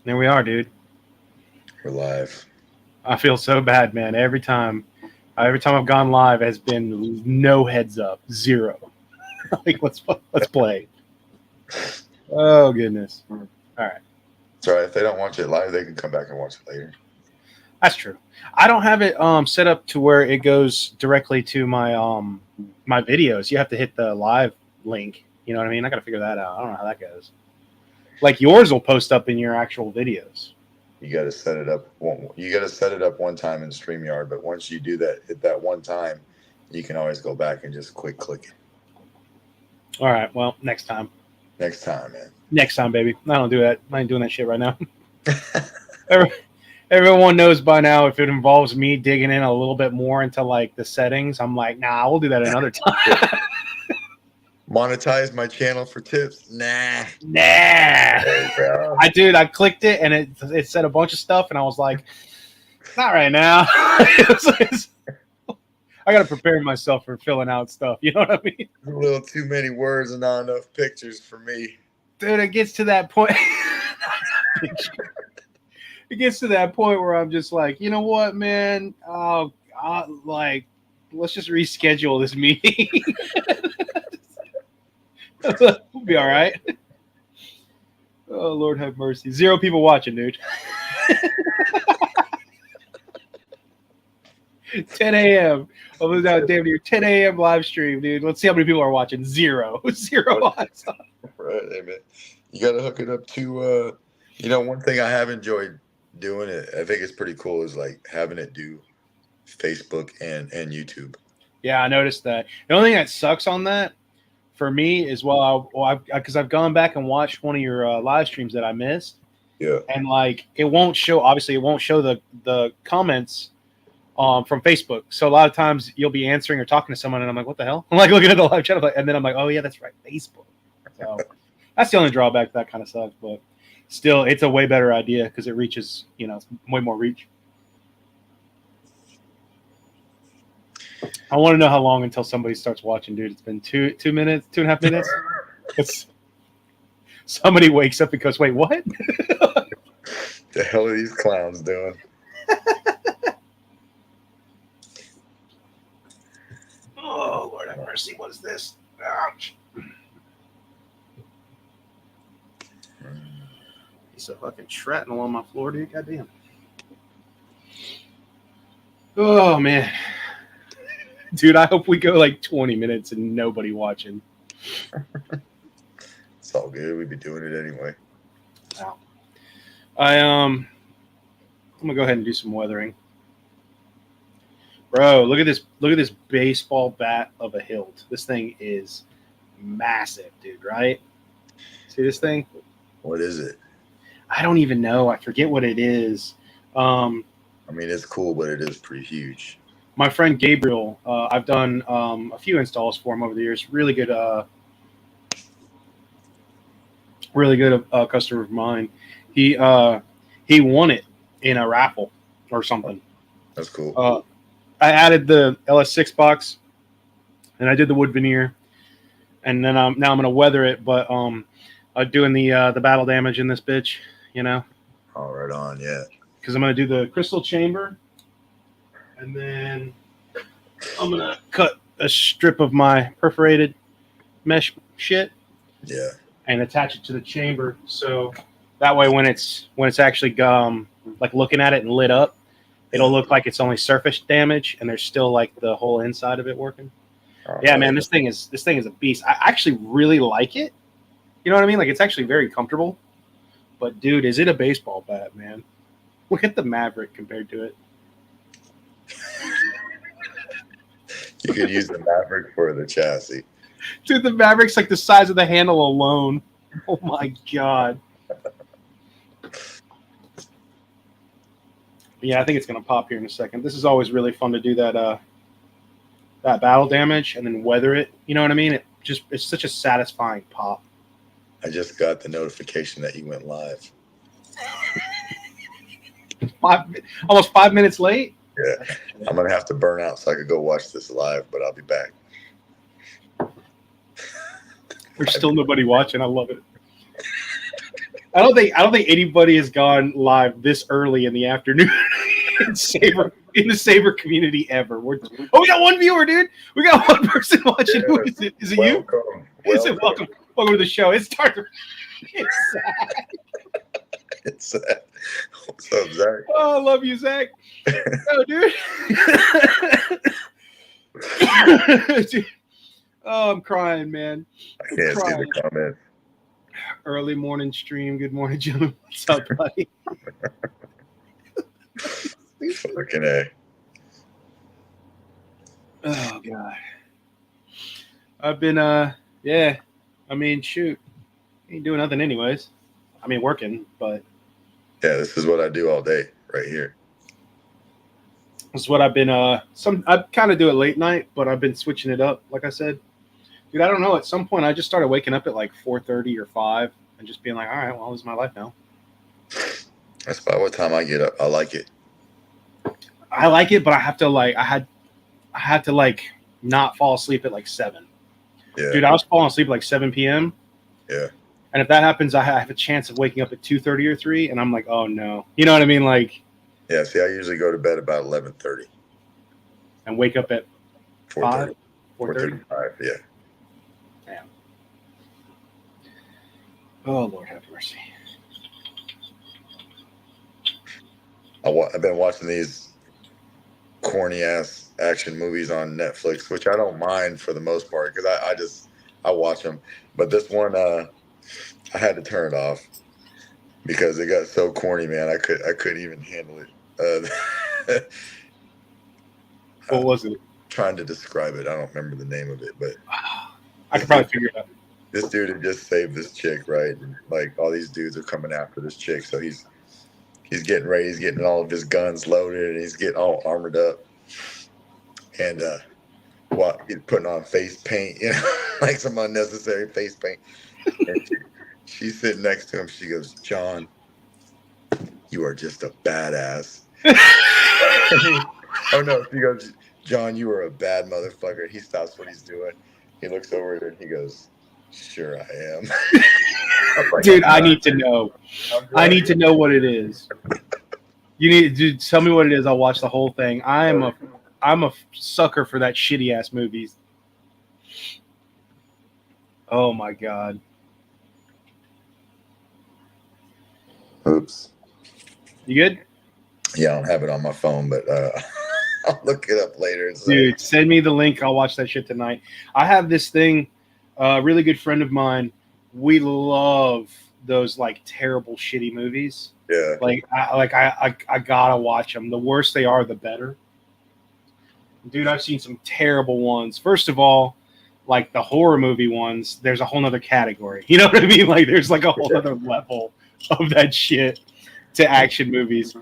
There we are, dude. We're live. I feel so bad, man. Every time I've gone live, has been no heads up, zero. Like let's play. Oh goodness. All right, So if they don't watch it live, they can come back and watch it later. that's true. I don't have it set up to where it goes directly to my videos. You have to hit the live link. You know what I mean? I got to figure that out. I don't know how that goes. Like yours will post up in your actual videos. You got to set it up. You got to set it up one time in StreamYard, but once you do that, hit that one time, you can always go back and just click it. All right. Well, next time. Next time, man. Next time, baby. I don't do that. I ain't doing that shit right now. Everyone knows by now if it involves me digging in a little bit more into like the settings, I'm like, nah, we'll do that another time. Monetize my channel for tips? Nah. I clicked it and it said a bunch of stuff and I was like, not right now. I gotta prepare myself for filling out stuff. You know what I mean? A little too many words and not enough pictures for me. Dude, it gets to that point. It gets to that point where I'm just like, you know what, man? Let's just reschedule this meeting. We'll be all right. Oh, Lord have mercy. 0 people watching, dude. 10 a.m. Oh, damn near 10 a.m. live stream, dude. Let's see how many people are watching. 0. 0 eyes. Right, hey, man. You got to hook it up to, one thing I have enjoyed doing it, I think it's pretty cool, is like having it do Facebook and YouTube. Yeah, I noticed that. The only thing that sucks on that for me is because I've gone back and watched one of your live streams that I missed. Yeah. And like it won't show. Obviously, it won't show the comments from Facebook. So a lot of times you'll be answering or talking to someone, and I'm like, "What the hell?" I'm like looking at the live chat, and then I'm like, "Oh yeah, that's right, Facebook." So that's the only drawback. That kind of sucks, but still, it's a way better idea because it reaches, way more reach. I want to know how long until somebody starts watching, dude. It's been 2 minutes, 2.5 minutes. Somebody wakes up and goes, "Wait, what?" The hell are these clowns doing? Oh, Lord have mercy. What is this? Ouch. He's a fucking shrapnel on my floor, dude. Goddamn. Oh, man. Dude, I hope we go like 20 minutes and nobody watching. It's all good. We'd be doing it anyway. Wow. I'm gonna go ahead and do some weathering. Bro, look at this baseball bat of a hilt. This thing is massive, dude, right? See this thing? What is it? I don't even know. I forget what it is. I mean, it's cool, but it is pretty huge. My friend Gabriel, I've done a few installs for him over the years. Really good customer of mine. He won it in a raffle or something. That's cool. I added the LS6 box, and I did the wood veneer, and then now I'm gonna weather it. But I'm doing the battle damage in this bitch, Oh, right on, yeah. Because I'm gonna do the crystal chamber, and then I'm gonna cut a strip of my perforated mesh shit. Yeah. And attach it to the chamber, so that way when it's actually like looking at it and lit up, it'll look like it's only surface damage and there's still like the whole inside of it working. Yeah, man, this thing is a beast. I actually really like it. You know what I mean? Like it's actually very comfortable. But dude, is it a baseball bat, man? Look at the Maverick compared to it. You could use the Maverick for the chassis. Dude, the Maverick's like the size of the handle alone. Oh my god. Yeah, I think it's gonna pop here in a second. This is always really fun to do that battle damage and then weather it. You know what I mean? It's such a satisfying pop. I just got the notification that you went live. Almost 5 minutes late? Yeah. I'm gonna have to burn out so I could go watch this live, but I'll be back. There's still nobody watching. I love it. I don't think anybody has gone live this early in the afternoon in the Saber community ever. We got one viewer, dude. We got one person watching. Yeah. Who is it? Is it you? Welcome. Is it welcome? Welcome to the show. It's Tartar. It's Zach. It's what's up, Zach? Oh, I love you, Zach. Oh, dude. Dude. Oh, I'm crying, man. I can't see the comment. Early morning stream. Good morning, gentlemen. What's up, buddy? Fucking A. Oh God. I've been yeah. I mean, shoot. Ain't doing nothing anyways. I mean, working, but Yeah, this is what I do all day right here. this is what I've been I kind of do it late night, but I've been switching it up, like I said. Dude, I don't know. At some point I just started waking up at like 4:30 or 5 and just being like, all right, well, this is my life now. That's about what time I get up. I like it. I like it, but I have to like not fall asleep at like 7. Yeah. Dude, I was falling asleep at like 7 p.m. Yeah. And if that happens, I have a chance of waking up at 2:30 or 3, and I'm like, oh no. You know what I mean? Like, yeah, see, I usually go to bed about 11:30. And wake up at 4:30. 4:30. 4:35, yeah. Damn. Oh, Lord have mercy. I've been watching these corny ass action movies on Netflix, which I don't mind for the most part because I watch them. But this one, I had to turn it off because it got so corny, man. I couldn't even handle it. What was it? Trying to describe it, I don't remember the name of it, but I could probably figure it out. This dude had just saved this chick, right? And like all these dudes are coming after this chick, so he's getting ready. He's getting all of his guns loaded, and he's getting all armored up. And he's putting on face paint, you know, like some unnecessary face paint. And she's sitting next to him. She goes, "John, you are just a badass." Oh no, she goes, "John, you are a bad motherfucker." He stops what he's doing. He looks over at her and he goes, "Sure I am." Like, dude, I need to know. I need to know what it is. You need to tell me what it is. I'll watch the whole thing. I'm a sucker for that shitty ass movies. Oh my God. Oops. You good? Yeah, I don't have it on my phone, but I'll look it up later. So. Dude, send me the link. I'll watch that shit tonight. I have this thing. A really good friend of mine. We love those like terrible, shitty movies. Yeah. I gotta watch them. The worse they are, the better. Dude, I've seen some terrible ones. First of all, like the horror movie ones, there's a whole nother category. You know what I mean? Like there's like a whole other level of that shit to action movies.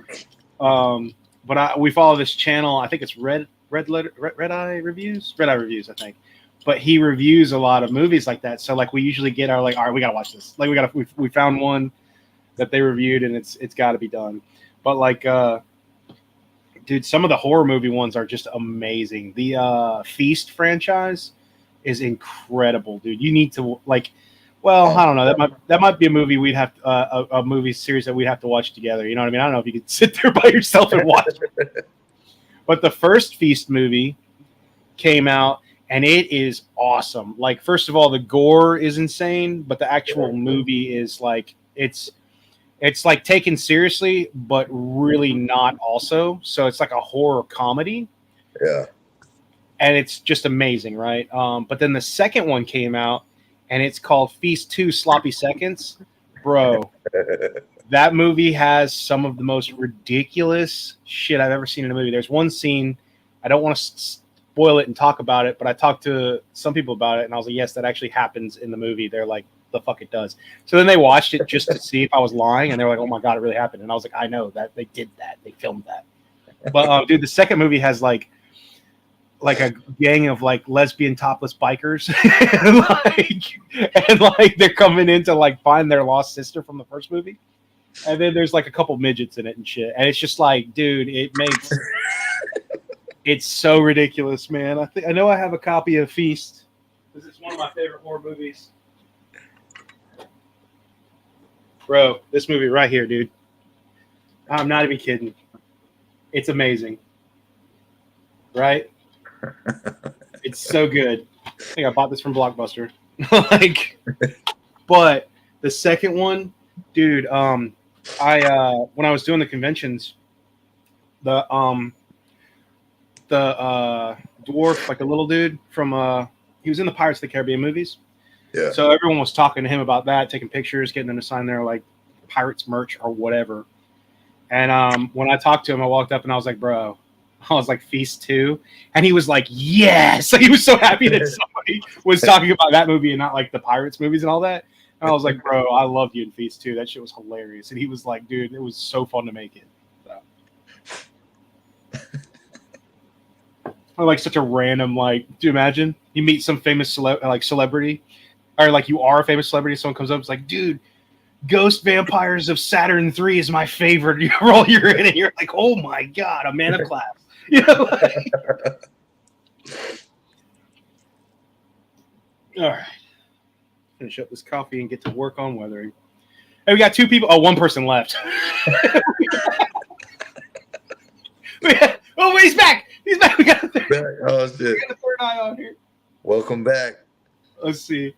But we follow this channel. I think it's Red Eye Reviews, I think. But he reviews a lot of movies like that. So like we usually get our like, all right, we gotta watch this. Like we found one that they reviewed and it's got to be done. But like, dude, some of the horror movie ones are just amazing. The Feast franchise is incredible, dude. You need to like. Well, I don't know. That might be a movie we'd have a movie series that we'd have to watch together. You know what I mean? I don't know if you could sit there by yourself and watch it. But the first Feast movie came out, and it is awesome. Like, first of all, the gore is insane, but the actual movie is like it's like taken seriously, but really not. Also, so it's like a horror comedy. Yeah, and it's just amazing, right? But then the second one came out. And it's called Feast 2 Sloppy Seconds. Bro, that movie has some of the most ridiculous shit I've ever seen in a movie. There's one scene, I don't want to spoil it and talk about it, but I talked to some people about it, and I was like, yes, that actually happens in the movie. They're like, the fuck it does. So then they watched it just to see if I was lying, and they were like, oh my God, it really happened. And I was like, I know that they did that. They filmed that. But, dude, the second movie has like a gang of like lesbian topless bikers and like they're coming in to like find their lost sister from the first movie. And then there's like a couple midgets in it and shit. And it's just like, dude, it's so ridiculous, man. I know I have a copy of Feast. This is one of my favorite horror movies. Bro, this movie right here, dude. I'm not even kidding. It's amazing. Right? It's so good. I think I bought this from Blockbuster. Like, but the second one, dude, I when I was doing the conventions, the dwarf, like a little dude from he was in the Pirates of the Caribbean movies. Yeah. So everyone was talking to him about that, taking pictures, getting them to sign their like Pirates merch or whatever. And when I talked to him, I walked up and I was like, bro, I was like, Feast 2. And he was like, yes. Like, he was so happy that somebody was talking about that movie and not like the Pirates movies and all that. And I was like, bro, I loved you in Feast 2. That shit was hilarious. And he was like, dude, it was so fun to make it. So. Or like such a random, like, do you imagine? You meet some famous celebrity, or like you are a famous celebrity, someone comes up and is like, dude, Ghost Vampires of Saturn 3 is my favorite role you're in, and you're like, oh my god, a man of class. You know, like, all right. Finish up this coffee and get to work on weathering. Hey, we got 2 people. Oh, 1 person left. Oh, wait, he's back. He's back. We got a third, Oh, shit. we got a third eye on here. Welcome back. Let's see.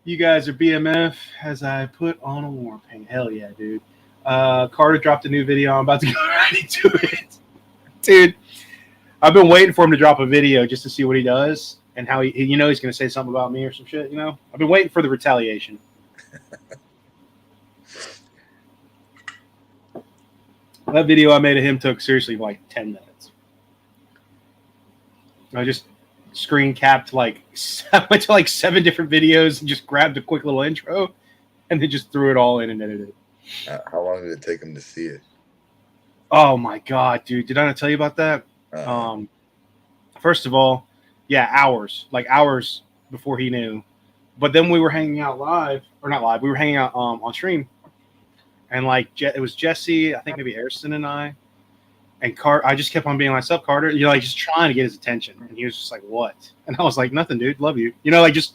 You guys are BMF as I put on a war paint. Hell yeah, dude. Carter dropped a new video. I'm about to go right into it. Dude, I've been waiting for him to drop a video just to see what he does and how he he's going to say something about me or some shit, I've been waiting for the retaliation. That video I made of him took seriously like 10 minutes. I just screen capped I went to like 7 different videos and just grabbed a quick little intro and then just threw it all in and edited it. How long did it take him to see it? Oh my god, dude! Did I not tell you about that? First of all, yeah, hours before he knew. But then we were hanging out live, or not live. We were hanging out on stream, and like it was Jesse, I think maybe Ariston and I. And I just kept on being like, "Sup, Carter?" Like just trying to get his attention. And he was just like, "What?" And I was like, "Nothing, dude. Love you." Like just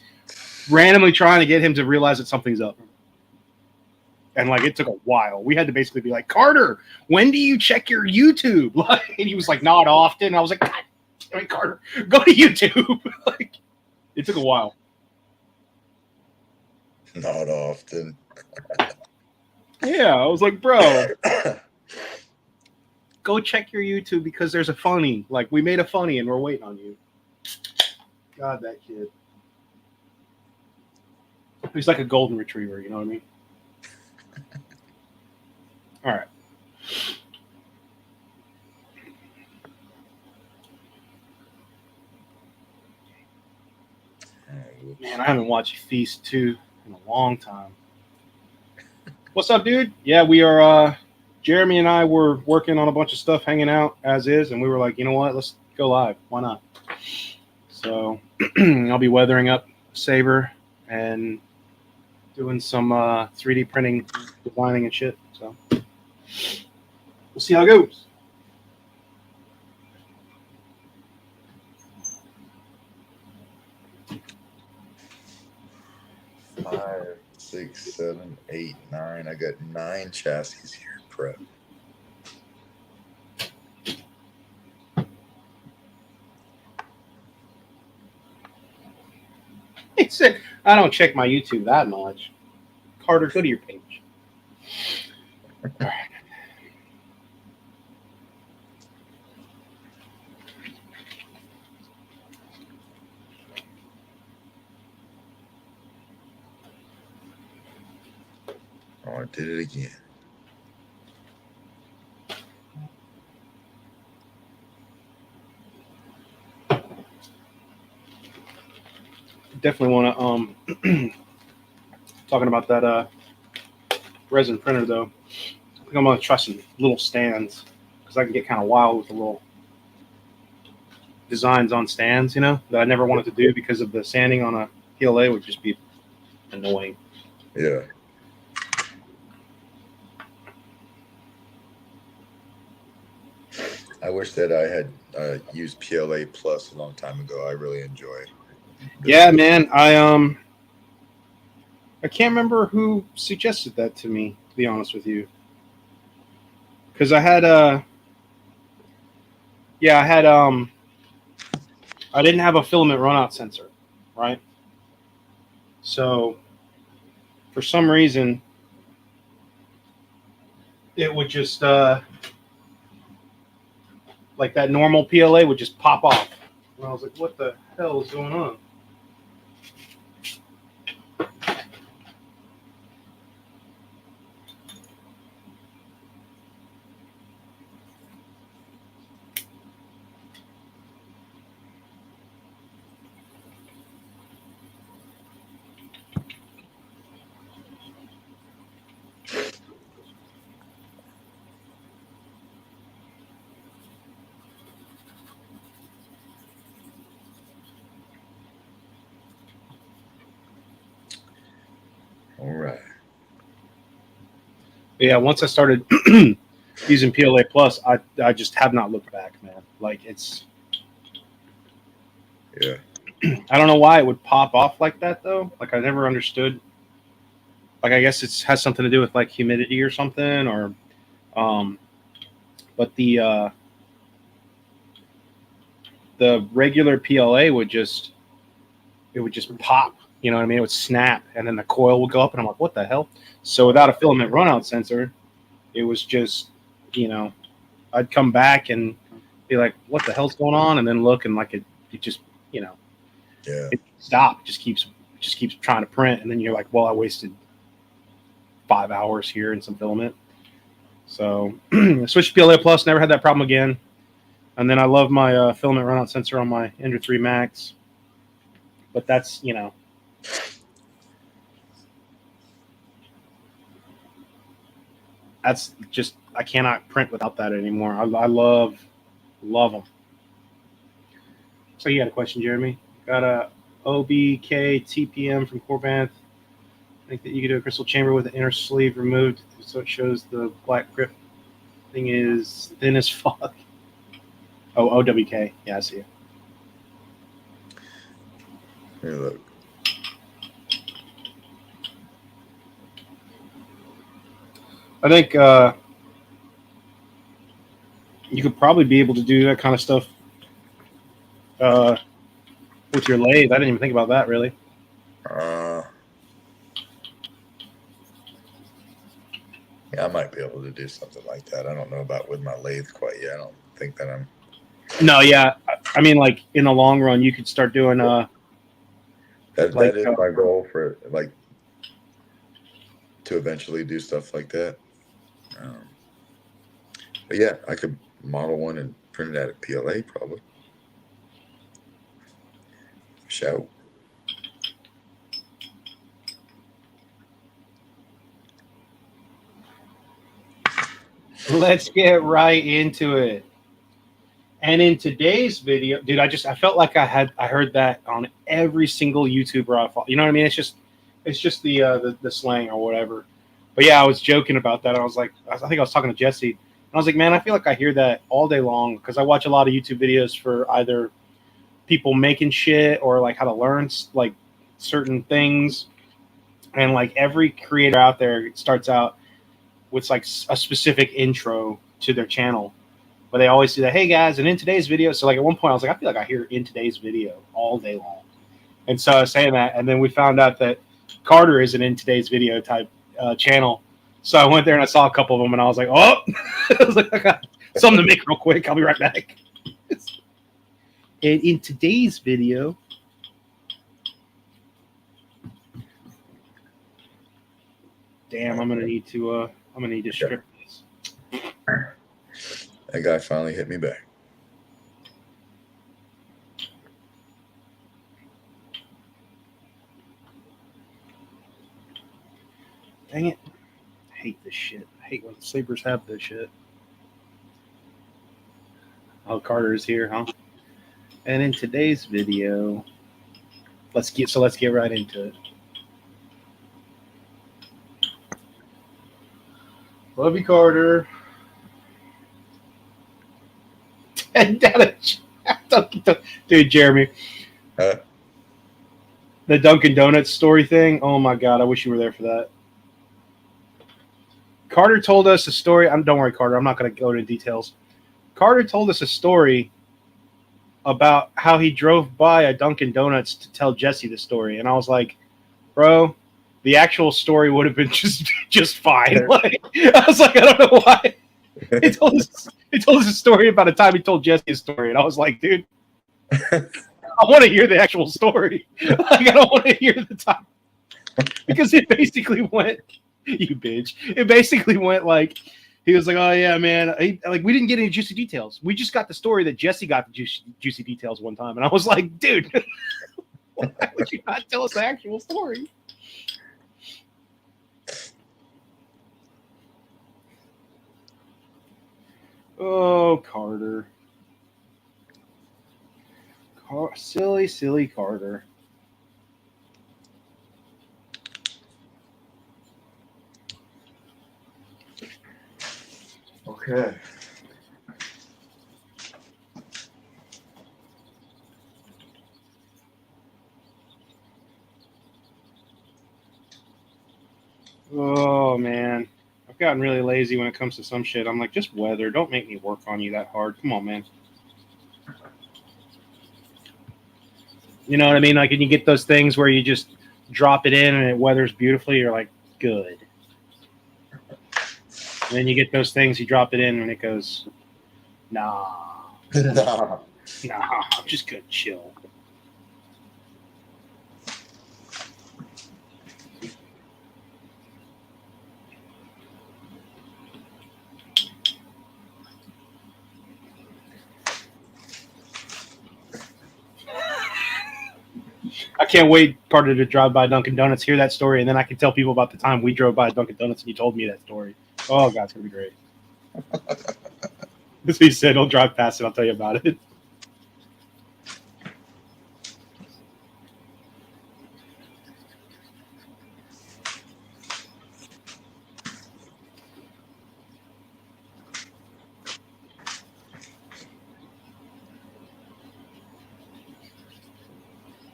randomly trying to get him to realize that something's up. And like it took a while. We had to basically be like, "Carter, when do you check your YouTube?" And he was like, "Not often." And I was like, "God damn it, Carter, go to YouTube." Like it took a while. Not often. Yeah, I was like, "Bro, go check your YouTube because there's a funny. Like, we made a funny and we're waiting on you." God, that kid. He's like a golden retriever, you know what I mean? All right. Man, I haven't watched Feast 2 in a long time. What's up, dude? Yeah, we are... Jeremy and I were working on a bunch of stuff, hanging out as is, and we were like, you know what? Let's go live. Why not? So I'll be weathering up Saber and doing some 3D printing, designing and shit. So we'll see how it goes. Five, 6, 7, 8, 9. I got 9 chassis here prep. He said, "I don't check my YouTube that much." Carter, go to your page. All right. Oh, I did it again. Definitely want to talking about that resin printer though. I think I'm gonna try some little stands because I can get kind of wild with the little designs on stands, that I never wanted to do because of the sanding on a PLA would just be annoying. Yeah. I wish that I had used PLA Plus a long time ago. I really enjoy it. Yeah, man. I can't remember who suggested that to me, to be honest with you. Because I had yeah, I didn't have a filament runout sensor, right? So for some reason, it would just like that normal PLA would just pop off. And I was like, what the hell is going on? All right. But yeah, once I started using PLA Plus, I just have not looked back, man. Like it's Yeah. I don't know why it would pop off like that though. Like I never understood. Like I guess it has something to do with like humidity or something, or um, but the regular PLA would just pop. You know what I mean? It would snap, and then the coil would go up, and I'm like, what the hell? So without a filament runout sensor, it was just, you know, I'd come back and be like, what the hell's going on? And then look, and like it just, you know, Yeah. it stopped. Just keeps trying to print, and then you're like, well, I wasted 5 hours here in some filament. So switched to PLA Plus, never had that problem again. And then I love my filament runout sensor on my Ender 3 Max. But that's, you know, that's just, I cannot print without that anymore. I love them. So you got a question, Jeremy? Got a OBK TPM from Corbanth. I think that you could do a crystal chamber with the inner sleeve removed so it shows the black grip thing is thin as fuck. Oh, OWK. Yeah, I see it. Here, look. I think you could probably be able to do that kind of stuff with your lathe. I didn't even think about that, really. Yeah, I might be able to do something like that. I don't know about with my lathe quite yet. I don't think that I'm. No, yeah. I mean, like, in the long run, you could start doing That is my goal for, like, to eventually do stuff like that. But yeah, I could model one and print it out of PLA probably. Show. Let's get right into it. And in today's video, dude, I felt like I heard that on every single YouTuber I follow. You know what I mean? It's just the slang or whatever. But yeah, I was joking about that. I was like, I think I was talking to Jesse, and I was like, man, I feel like I hear that all day long because I watch a lot of YouTube videos for either people making shit or like how to learn like certain things, and like every creator out there starts out with like a specific intro to their channel. But they always do that, hey guys, and in today's video. So like at one point I was like, I feel like I hear in today's video all day long. And so I was saying that, and then we found out that Carter is an in today's video type channel. So I went there and I saw a couple of them, and I was like, oh, I was like, I got something to make real quick. I'll be right back. And in today's video, damn, I'm gonna need to strip this. That guy finally hit me back. Dang it. I hate this shit. I hate when sleepers have this shit. Oh, Carter is here, huh? And in today's video, let's get right into it. Love you, Carter. Dude, Jeremy. Huh? The Dunkin' Donuts story thing. Oh my god, I wish you were there for that. Carter told us a story. Don't worry, Carter. I'm not going to go into details. Carter told us a story about how he drove by a Dunkin' Donuts to tell Jesse the story, and I was like, "Bro, the actual story would have been just fine." Like, I was like, I don't know why. He told us a story about a time he told Jesse a story, and I was like, dude, I want to hear the actual story. Like, I don't want to hear the time because it basically went, you bitch. It basically went like. He was like, "Oh yeah, man. Like we didn't get any juicy details. We just got the story that Jesse got the juicy details one time." And I was like, "Dude, why would you not tell us the actual story?" Oh, Carter, silly Carter. Okay. Oh man, I've gotten really lazy when it comes to some shit. I'm like, just weather. Don't make me work on you that hard. Come on, man. You know what I mean? Like, and you get those things where you just drop it in and it weathers beautifully. You're like, good. And then you get those things, you drop it in and it goes, nah, Nah. I'm just gonna chill. I can't wait, Carter, to drive by Dunkin' Donuts, hear that story, and then I can tell people about the time we drove by Dunkin' Donuts and you told me that story. Oh, God, it's going to be great. That's what he said. Don't drive past it. I'll tell you about it.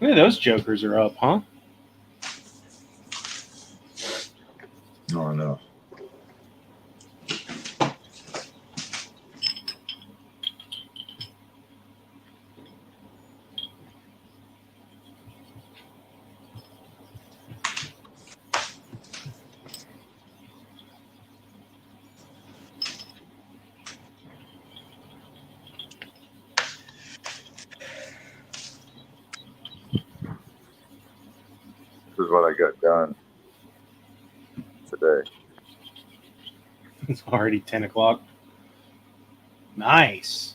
Look at those jokers are up, huh? Oh, no. This is what I got done today. It's already 10 o'clock. Nice.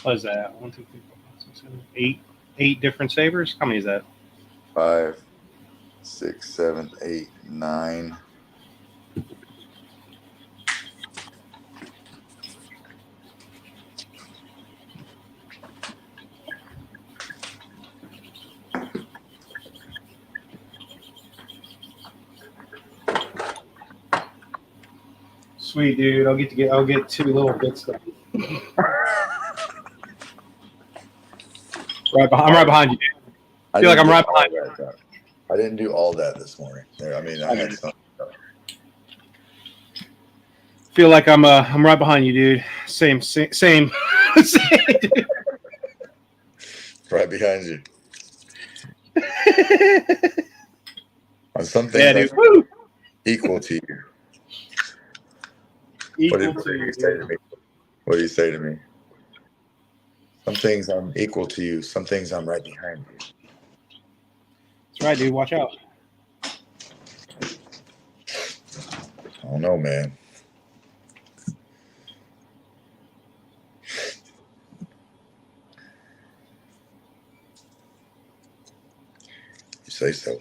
What is that? 1, 2, 3, 4, 5, 6, 7, 8. 8 different sabers? How many is that? 5, 6, 7, 8, 9. Sweet, dude. I'll get 2 little bits done. I'm right behind you, dude. I feel like I'm right behind you. I didn't do all that this morning. I mean, I had some. Feel like I'm right behind you, dude. Same. Same, dude. Right behind you. On some things, Yeah, dude. Woo! Equal to you. Equal What to do you, you say to dude. me? What do you say to me? Some things I'm equal to you. Some things I'm right behind you. That's right, dude. Watch out. I don't know, man. You say so.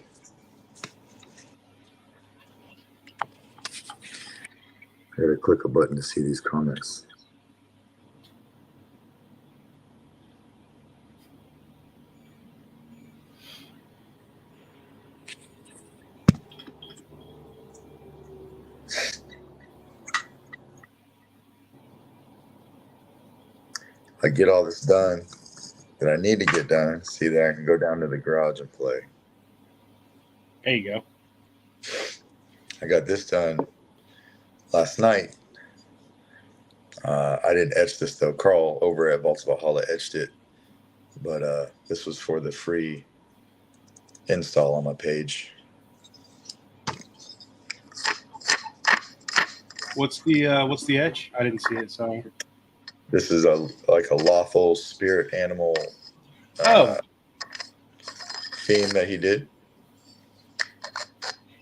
I gotta click a button to see these comments. I get all this done. that I need to get done. See that I can go down to the garage and play. There you go. I got this done last night. I didn't etch this though. Carl over at Baltimore Holla etched it, but this was for the free install on my page. What's the etch? I didn't see it. Sorry. This is like a lawful spirit animal theme that he did.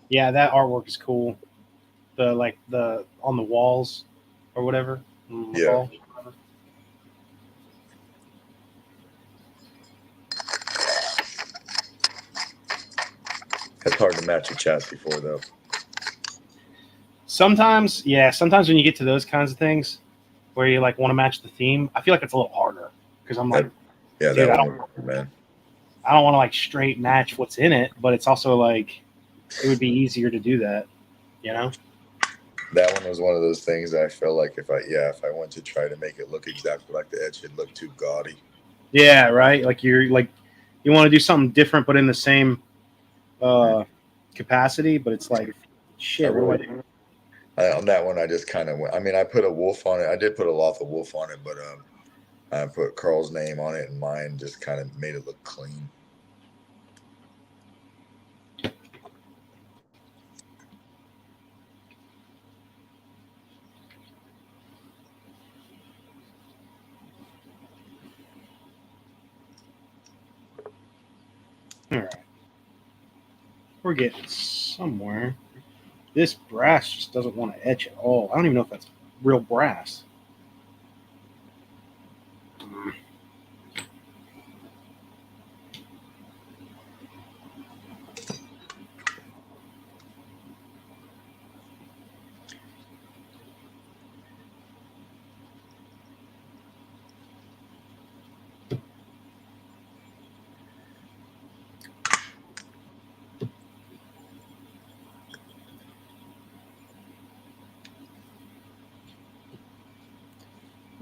Yeah, that artwork is cool. The on the walls or whatever. Yeah. Wall. It's hard to match a chassis for though. Sometimes when you get to those kinds of things where you like want to match the theme, I feel like it's a little harder because I'm like, yeah, dude, that one, man. I don't want to like straight match what's in it, but it's also like it would be easier to do that, you know? That one was one of those things that I felt like if I went to try to make it look exactly like the etch, it'd look too gaudy. Yeah, right. Like you want to do something different, but in the same capacity. But it's like, shit. What do I do? On that one, I just kind of went. I mean, I put a wolf on it. I did put a lawful wolf on it, but I put Carl's name on it, and mine just kind of made it look clean. All right. We're getting somewhere. This brass just doesn't want to etch at all. I don't even know if that's real brass.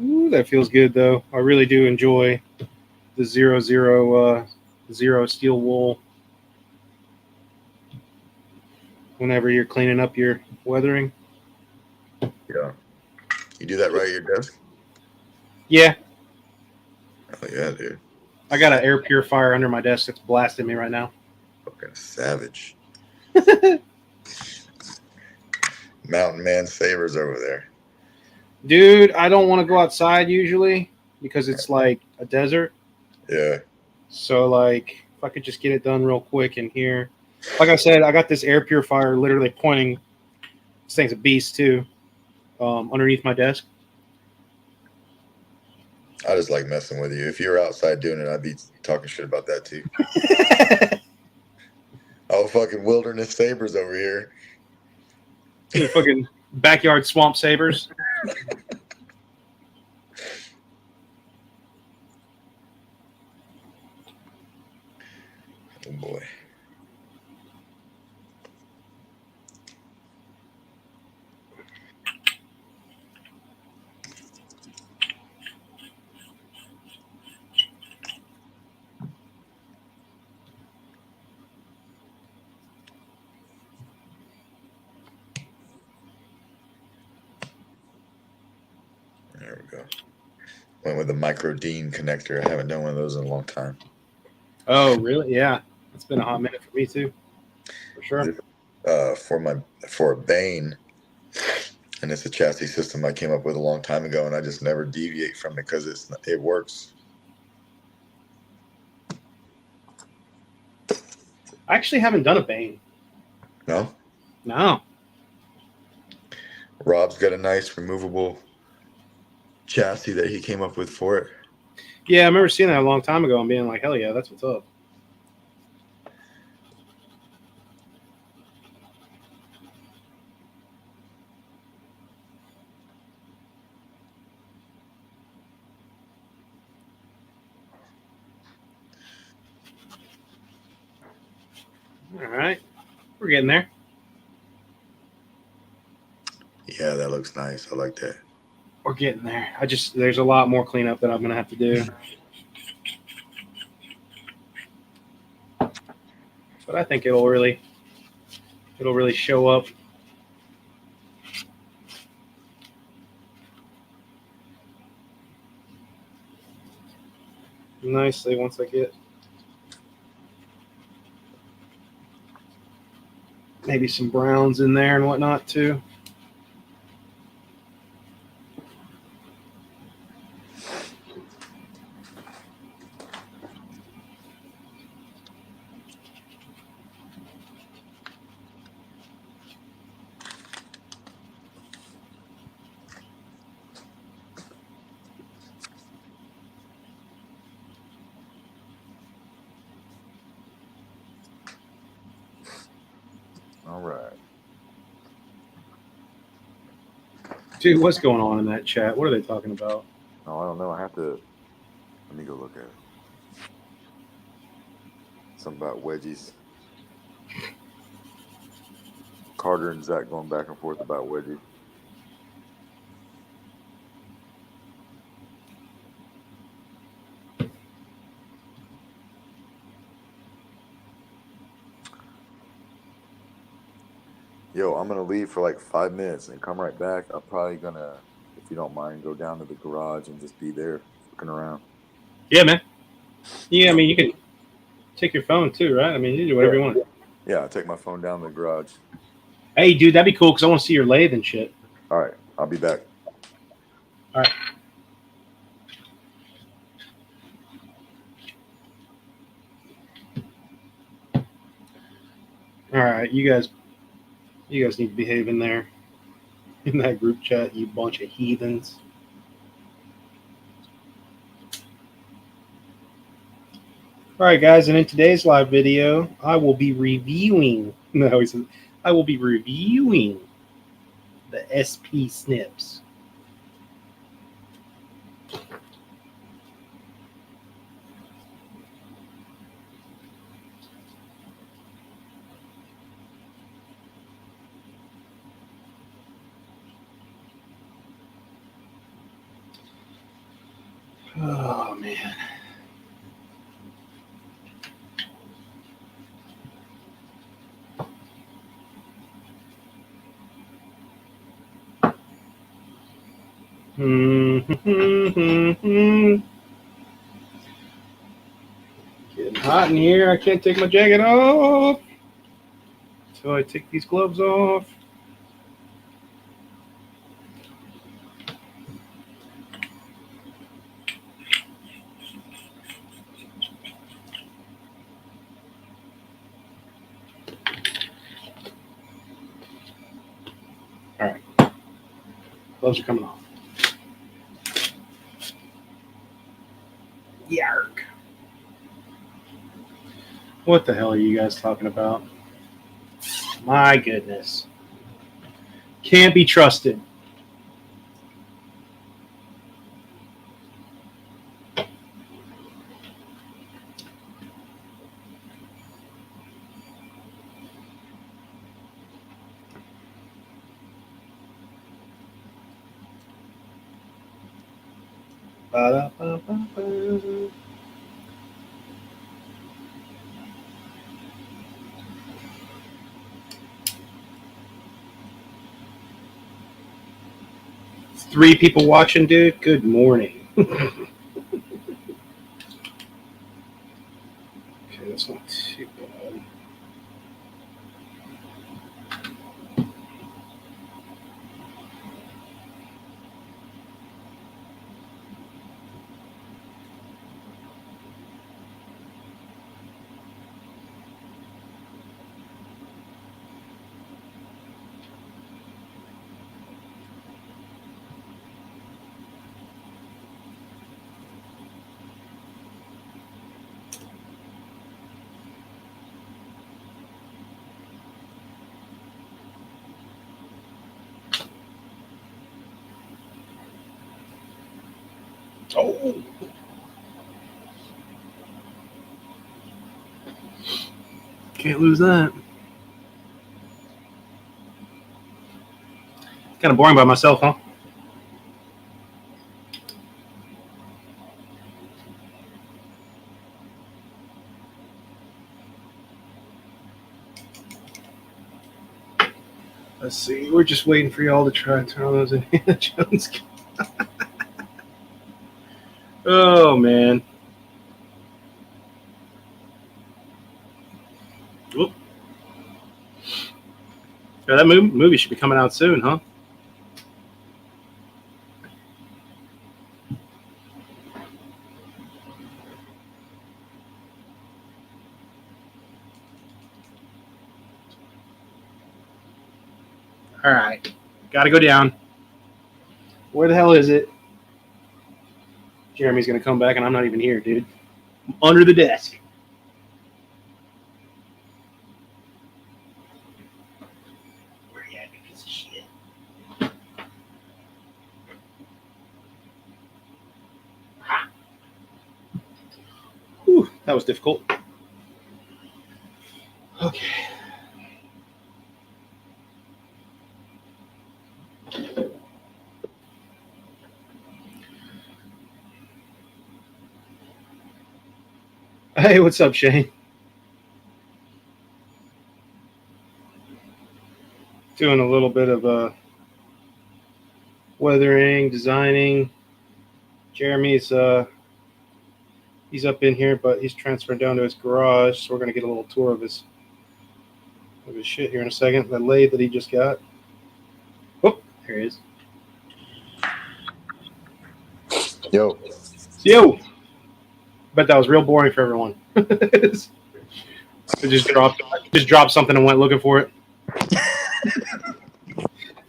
Ooh, that feels good though. I really do enjoy the 000 steel wool. Whenever you're cleaning up your weathering. Yeah. You do that right at your desk? Yeah. Oh yeah, dude. I got an air purifier under my desk that's blasting me right now. Fucking savage. Mountain man savers over there. Dude, I don't want to go outside usually because it's like a desert. Yeah. So like if I could just get it done real quick in here. Like I said, I got this air purifier literally pointing. This thing's a beast too. Underneath my desk. I just like messing with you. If you were outside doing it, I'd be talking shit about that too. Oh, fucking wilderness sabers over here. The fucking backyard swamp sabers. Oh boy. There we go. Went with the micro Dean connector. I haven't done one of those in a long time. Oh, really? Yeah. It's been a hot minute for me too. For sure. For a Bane, and it's a chassis system I came up with a long time ago, and I just never deviate from it because it works. I actually haven't done a Bane. No? No. Rob's got a nice removable chassis that he came up with for it. Yeah, I remember seeing that a long time ago and being like, hell yeah, that's what's up. All right. We're getting there. Yeah, that looks nice. I like that. We're getting there. There's a lot more cleanup that I'm going to have to do. but I think it'll really show up. Nicely once I get maybe some browns in there and whatnot too. All right. Dude, what's going on in that chat? What are they talking about? Oh, I don't know. I have to. Let me go look at it. Something about wedgies. Carter and Zach going back and forth about wedgies. Yo, I'm gonna leave for like 5 minutes and come right back. I'm probably gonna, if you don't mind, go down to the garage and just be there looking around. Yeah, man. Yeah, I mean you can take your phone too, right? I mean you do whatever you want. Yeah, I'll take my phone down to the garage. Hey, dude, that'd be cool because I want to see your lathe and shit. All right, I'll be back. All right. All right, you guys need to behave in there, in that group chat, you bunch of heathens. All right, guys, and in today's live video, I will be reviewing. No, he says I will be reviewing the SP snips. Oh man. Getting hot in here. I can't take my jacket off until I take these gloves off. All right. Gloves are coming off. Yark. What the hell are you guys talking about? My goodness. Can't be trusted. Ba-da-ba-ba-ba. Three people watching, dude. Good morning. Okay, that's not too bad. Oh. Can't lose that. Kind of boring by myself, huh? see. We're just waiting for y'all to try and turn on those Indiana Jones. Oh man. Whoop. Yeah, that movie should be coming out soon, huh? All right. Got to go down. Where the hell is it? Jeremy's going to come back, and I'm not even here, dude. I'm under the desk. Where you at, you piece of shit? Ha. Whew, that was difficult. Okay. Hey, what's up, Shane? Doing a little bit of weathering, designing. Jeremy's he's up in here, but he's transferred down to his garage, so we're gonna get a little tour of his shit here in a second. The lathe that he just got. Oh, there he is. Yo. Yo. Bet that was real boring for everyone. We just dropped something and went looking for it.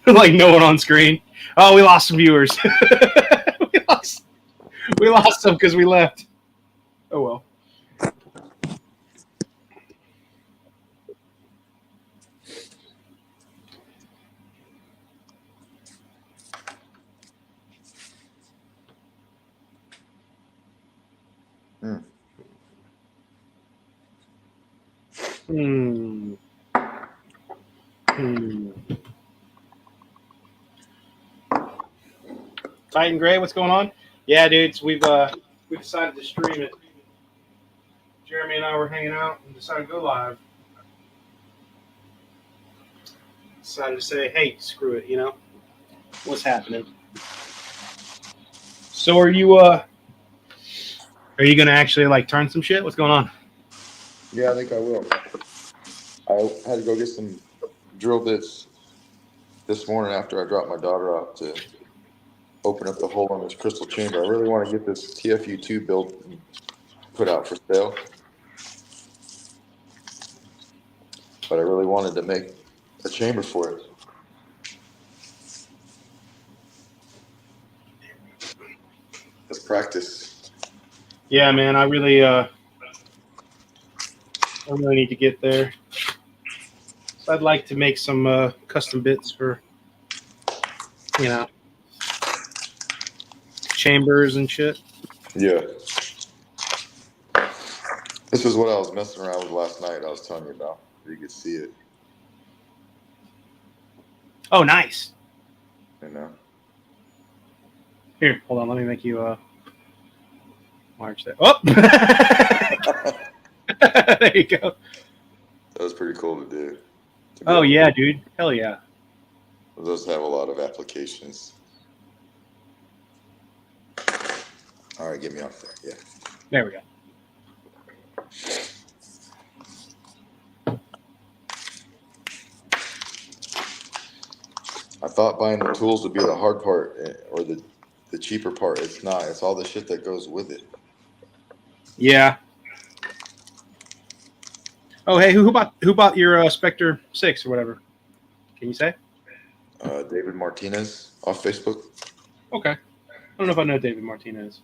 Like no one on screen. Oh, we lost some viewers. we lost some because we left. Oh well. Titan Gray, what's going on? Yeah, dudes, we've decided to stream it. Jeremy and I were hanging out and decided to go live. Decided to say, hey, screw it, you know? What's happening? So are you gonna actually like turn some shit? What's going on? Yeah, I think I will. I had to go get some drill bits this morning after I dropped my daughter off to open up the hole in this crystal chamber. I really want to get this TFU2 built and put out for sale. But I really wanted to make a chamber for it. Let's practice. Yeah, man, I really need to get there. So I'd like to make some custom bits for, you know, chambers and shit. Yeah. This is what I was messing around with last night. I was telling you about. You could see it. Oh, nice. You know. Here, hold on. Let me make you march that. Oh, there you go. That was pretty cool to do. Oh yeah, dude. Hell yeah. Those have a lot of applications. All right, get me off there. Yeah. There we go. I thought buying the tools would be the hard part or the cheaper part. It's not. It's all the shit that goes with it. Yeah. Oh hey, who bought your Spectre 6 or whatever? Can you say? David Martinez off Facebook. Okay. I don't know if I know David Martinez.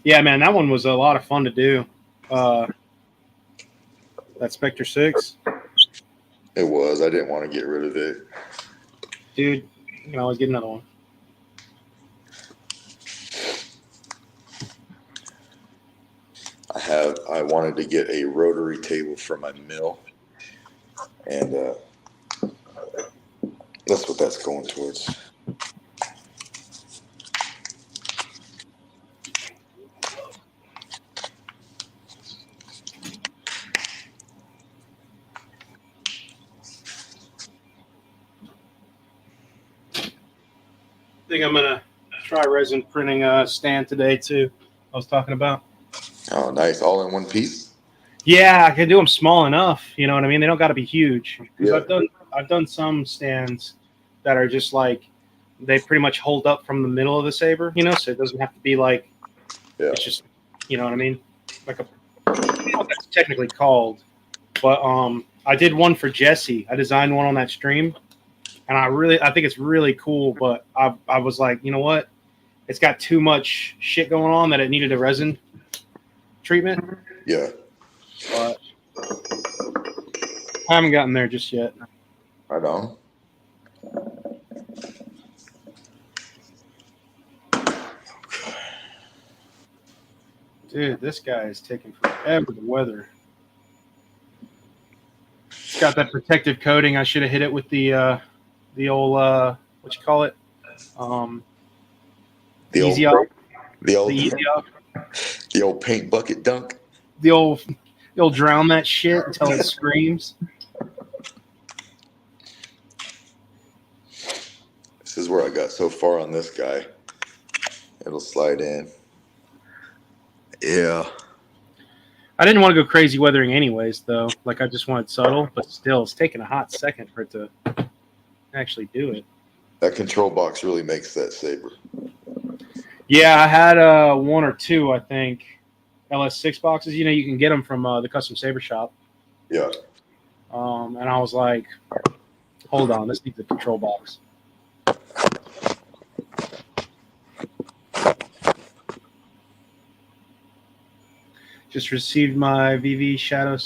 Yeah, man, that one was a lot of fun to do. That Spectre 6. It was. I didn't want to get rid of it. Dude, you can always get another one. I wanted to get a rotary table for my mill. And that's what that's going towards. think I'm gonna try resin printing a stand today too. I was talking about. Oh, nice. All in one piece? Yeah, I can do them small enough. You know what I mean? They don't got to be huge because Yeah. I've done some stands that are just like they pretty much hold up from the middle of the saber. You know, so it doesn't have to be like Yeah. it's just you know what I mean, like a I don't know what that's technically called, but I did one for Jesse. I designed one on that stream, and I think it's really cool. But I was like, you know what? It's got too much shit going on that it needed a resin treatment. Yeah. But I haven't gotten there just yet. Right on. Dude, this guy is taking forever to weather. It's got that protective coating. I should have hit it with the old what you call it? The old, Easy off. the old, The easy off. the old paint bucket dunk. The old drown that shit until it screams. This is where I got so far on this guy. It'll slide in. Yeah. I didn't want to go crazy weathering anyways, though. Like I just wanted subtle, but still, it's taking a hot second for it to actually do it. That control box really makes that saber. Yeah, I had one or two, I think, LS6 boxes. You know, you can get them from the Custom Saber Shop. Yeah. And I was like, hold on, this needs a control box. Just received my VV Shadow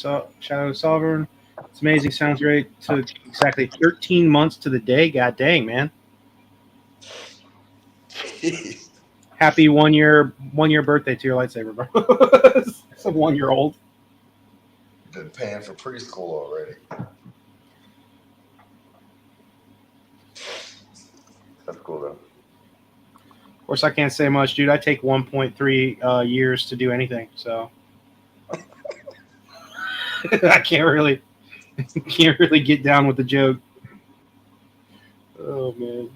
Sovereign. It's amazing. Sounds great. Took exactly 13 months to the day. God dang, man. Happy 1 year birthday to your lightsaber, bro. It's a 1 year old. Been paying for preschool already. That's cool though. Of course, I can't say much, dude. I take 1.3 years to do anything, so I can't really get down with the joke. Oh man.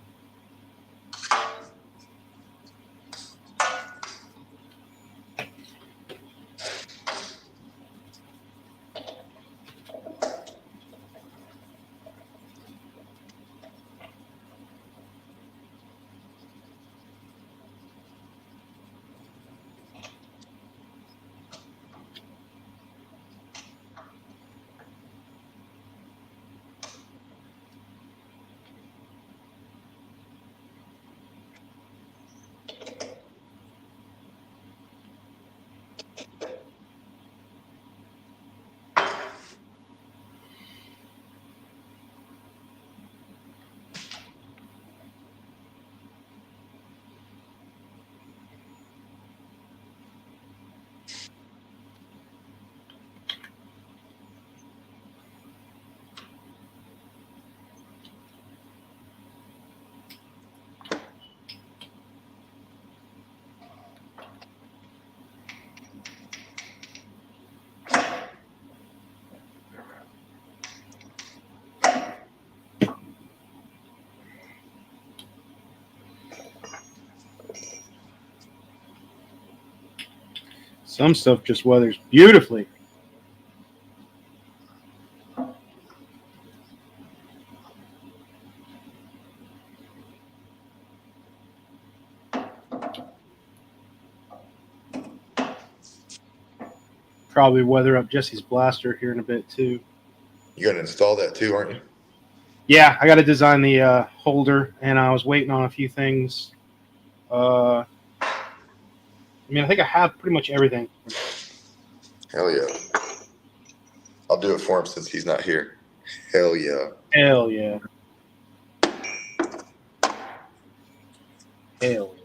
Some stuff just weathers beautifully. Probably weather up Jesse's blaster here in a bit too. You gonna install that too, aren't you? Yeah, I got to design the holder, and I was waiting on a few things. I mean, I think I have pretty much everything. Hell yeah. I'll do it for him since he's not here. Hell yeah. Hell yeah. Hell yeah.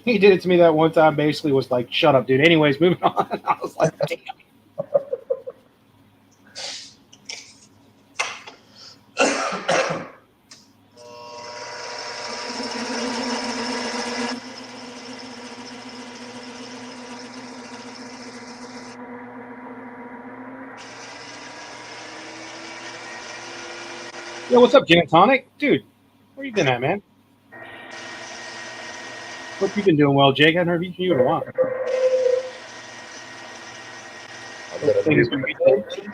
He did it to me that one time. Basically, was like, "Shut up, dude." Anyways, moving on. I was like, "Damn." Yo, what's up, Gin and Tonic? Dude, where you been at, man? Hope you've been doing well, Jake. I haven't heard from you in a while. I've Hope got a things new. are good.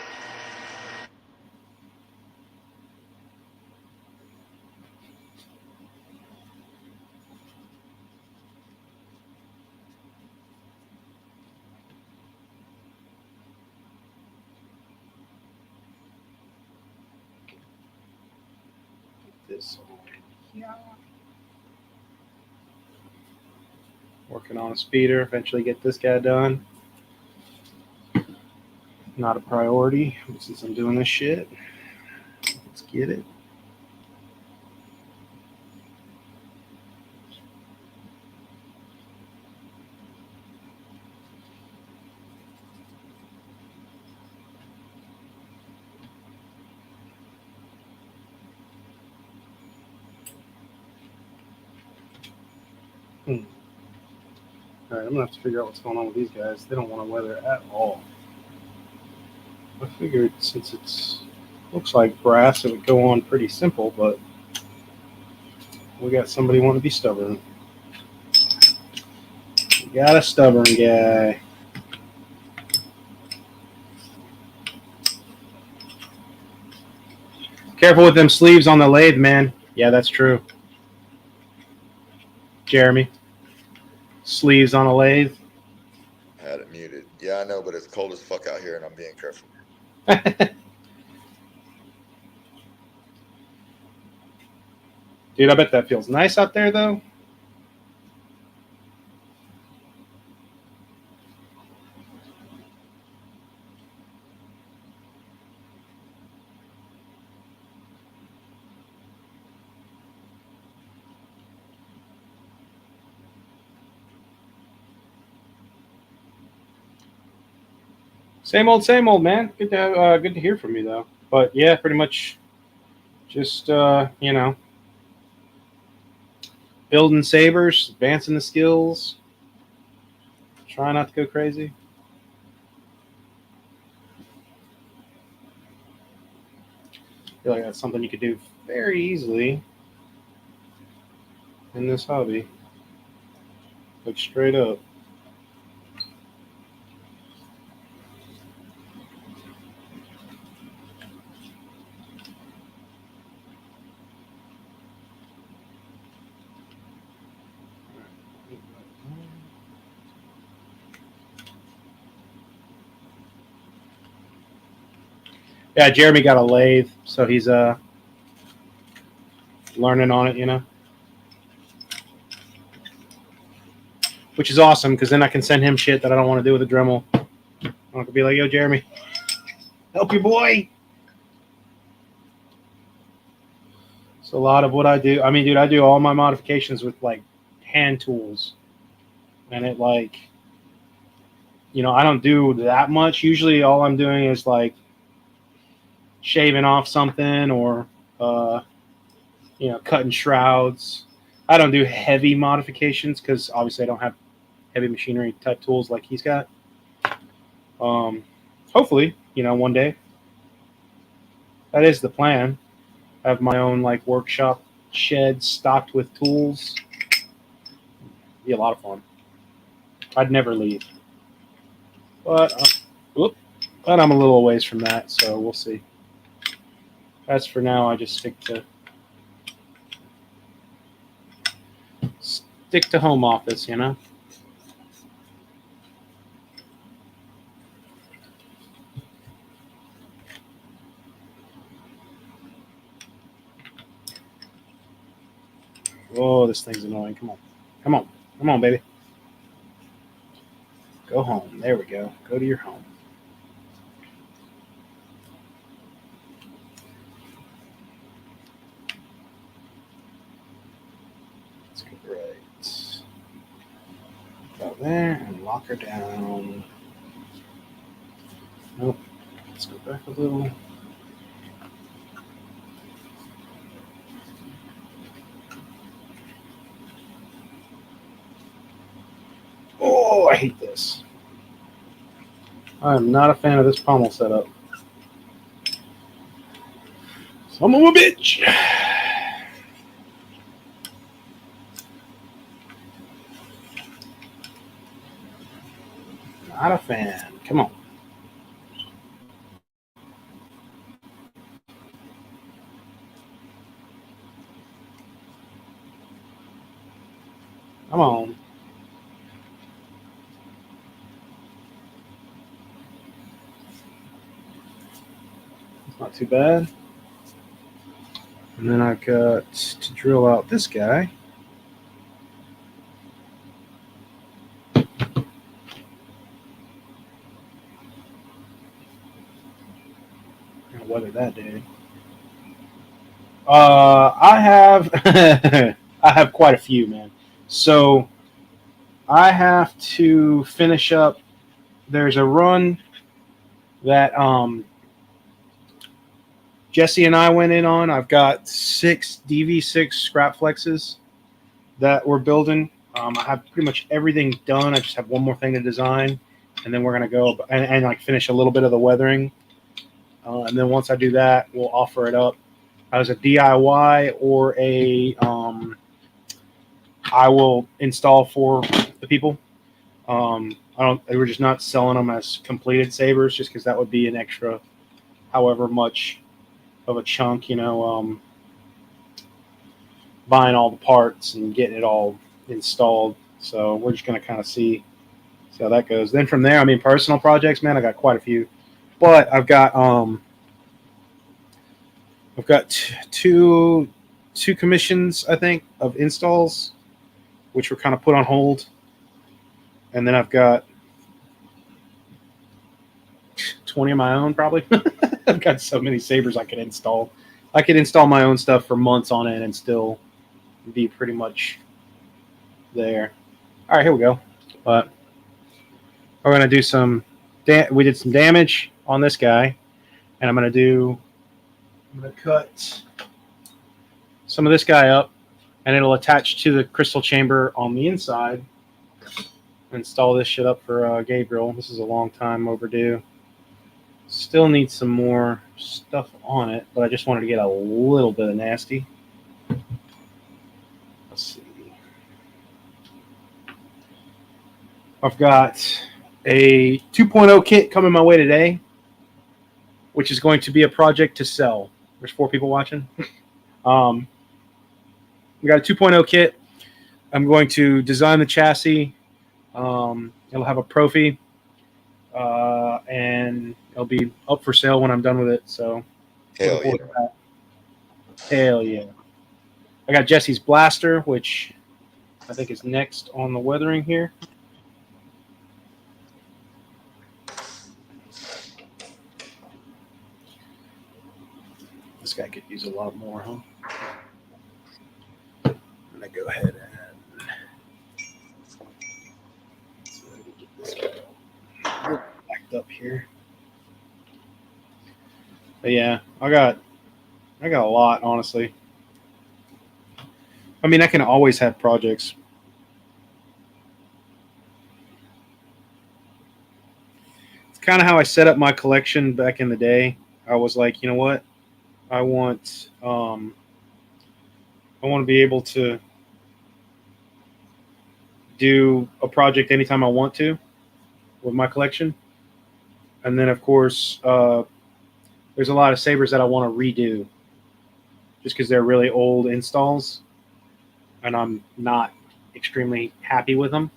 This one. Yeah. Working on a speeder. Eventually get this guy done. Not a priority since I'm doing this shit. Let's get it. All right, I'm gonna have to figure out what's going on with these guys. They don't want to weather at all. I figured since it's looks like brass, it would go on pretty simple, but we got somebody want to be stubborn. We got a stubborn guy. Careful with them sleeves on the lathe, man. Yeah, that's true. Jeremy, sleeves on a lathe. I had it muted. Yeah, I know, but it's cold as fuck out here, and I'm being careful. Dude, I bet that feels nice out there, though. Same old, man. Good to hear from you, though. But yeah, pretty much just building sabers, advancing the skills, try not to go crazy. I feel like that's something you could do very easily in this hobby. Like straight up. Yeah, Jeremy got a lathe, so he's learning on it, which is awesome because then I can send him shit that I don't want to do with a Dremel. I could be like, yo, Jeremy, help your boy. It's a lot of what I do. I mean, dude, I do all my modifications with like hand tools, and it like, I don't do that much. Usually, all I'm doing is like shaving off something or cutting shrouds. I don't do heavy modifications because obviously I don't have heavy machinery type tools like he's got. Hopefully, one day. That is the plan. I have my own like workshop shed stocked with tools. Be a lot of fun. I'd never leave. But I'm a little ways from that, so we'll see. As for now, I just stick to home office, Oh, this thing's annoying. Come on, baby. Go home. There we go. Go to your home. Let's go right about there and lock her down. Nope. Let's go back a little. Oh, I hate this. I'm not a fan of this pommel setup. Son of a bitch. Not a fan. Come on. Come on. It's not too bad. And then I've got to drill out this guy. Gonna weather that day. I have I have quite a few, man. So I have to finish up. There's a run that Jesse and I went in on. I've got 6 DV6 scrap flexes that we're building. I have pretty much everything done. I just have one more thing to design, and then we're gonna go and like finish a little bit of the weathering. And then once I do that, we'll offer it up as a DIY or a I will install for the people. We're just not selling them as completed sabers, just because that would be an extra, however much of a chunk, buying all the parts and getting it all installed. So we're just gonna kind of see how that goes. Then from there, I mean, personal projects, man, I got quite a few, but I've got two commissions, I think, of installs, which were kind of put on hold. And then I've got 20 of my own, probably. I've got so many sabers I could install. I could install my own stuff for months on end and still be pretty much there. All right, here we go. But we're going to do some we did some damage on this guy, and I'm going to cut some of this guy up, and it'll attach to the crystal chamber on the inside. Install this shit up for Gabriel. This is a long time overdue. Still need some more stuff on it, but I just wanted to get a little bit of nasty. Let's see. I've got a 2.0 kit coming my way today, which is going to be a project to sell. There's 4 people watching. We got a 2.0 kit. I'm going to design the chassis. It'll have a Profi, and it'll be up for sale when I'm done with it. So, Hell yeah. Hell yeah. I got Jesse's blaster, which I think is next on the weathering here. This guy could use a lot more, huh? I'm going to go ahead and get this guy backed up here. But yeah, I got a lot, honestly. I mean, I can always have projects. It's kind of how I set up my collection back in the day. I was like, you know what? I want to be able to do a project anytime I want to with my collection. And then, of course, there's a lot of sabers that I want to redo just because they're really old installs and I'm not extremely happy with them.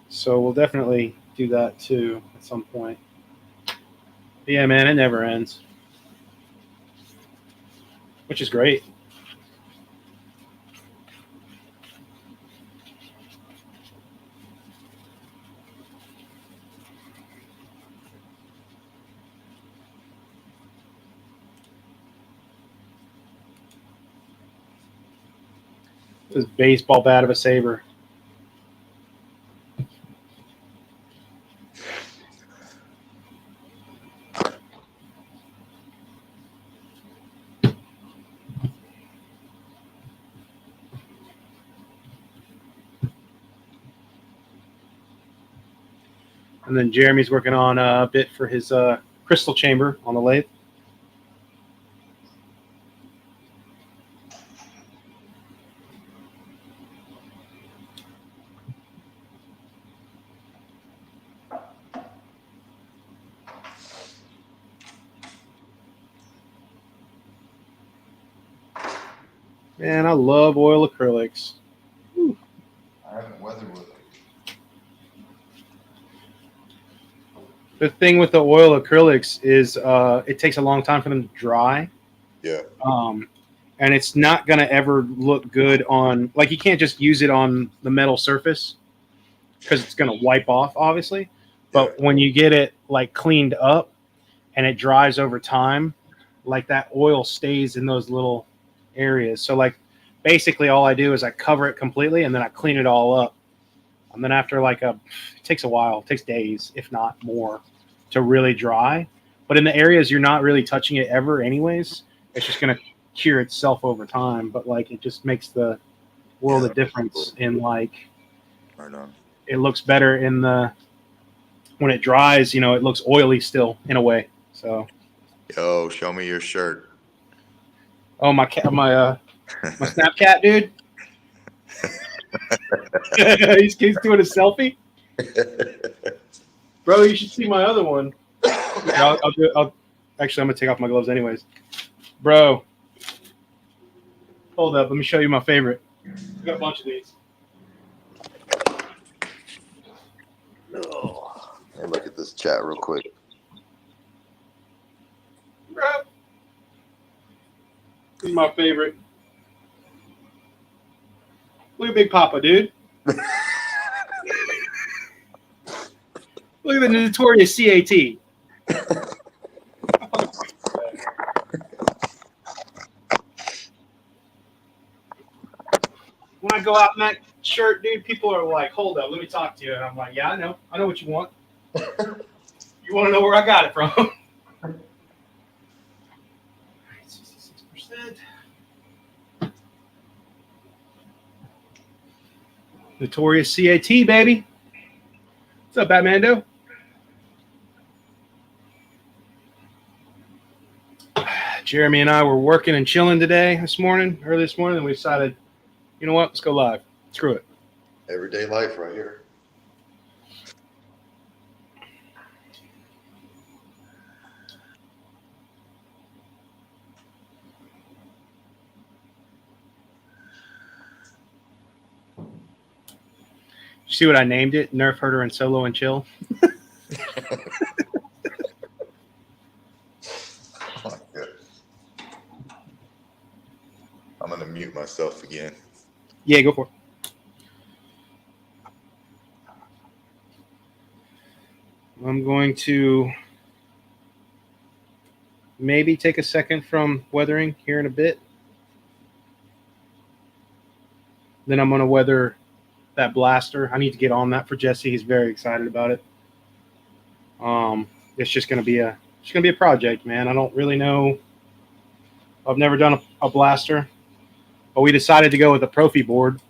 So we'll definitely do that too at some point. But yeah, man, it never ends, which is great. This baseball bat of a saber. And then Jeremy's working on a bit for his crystal chamber on the lathe. Man, I love oil acrylics. I haven't weathered with it. The thing with the oil acrylics is it takes a long time for them to dry. Yeah. And it's not going to ever look good on, like, you can't just use it on the metal surface because it's going to wipe off, obviously. But when you get it, like, cleaned up and it dries over time, like, that oil stays in those little areas. So, like, basically all I do is I cover it completely and then I clean it all up. And then after, like, it takes a while, it takes days, if not more, to really dry. But in the areas you're not really touching it ever anyways, it's just going to cure itself over time. But, like, it just makes the world of difference in, like, Right on. it looks better in the, when it dries, you know, it looks oily still in a way. So, Yo, show me your shirt. oh, my Snapchat, dude. he's doing a selfie. Bro, you should see my other one. Actually, I'm gonna take off my gloves anyways. Bro, hold up. Let me show you my favorite. I got a bunch of these. Oh, let me look at this chat real quick. Bro, this is my favorite. Look at Big Papa, dude. Look at the notorious CAT. When I go out in that shirt, dude, people are like, hold up, let me talk to you. And I'm like, yeah, I know what you want. You want to know where I got it from? 66%. Notorious CAT, baby. What's up, Batmando? Jeremy and I were working and chilling early this morning, and we decided, you know what, let's go live. Screw it. Everyday life right here. You see what I named it? Nerfherder and Solo and Chill. I'm gonna mute myself again. Yeah, go for it. I'm going to maybe take a second from weathering here in a bit. Then I'm going to weather that blaster. I need to get on that for Jesse. He's very excited about it. It's just going to be a project, man. I don't really know. I've never done a blaster, but we decided to go with a Profi board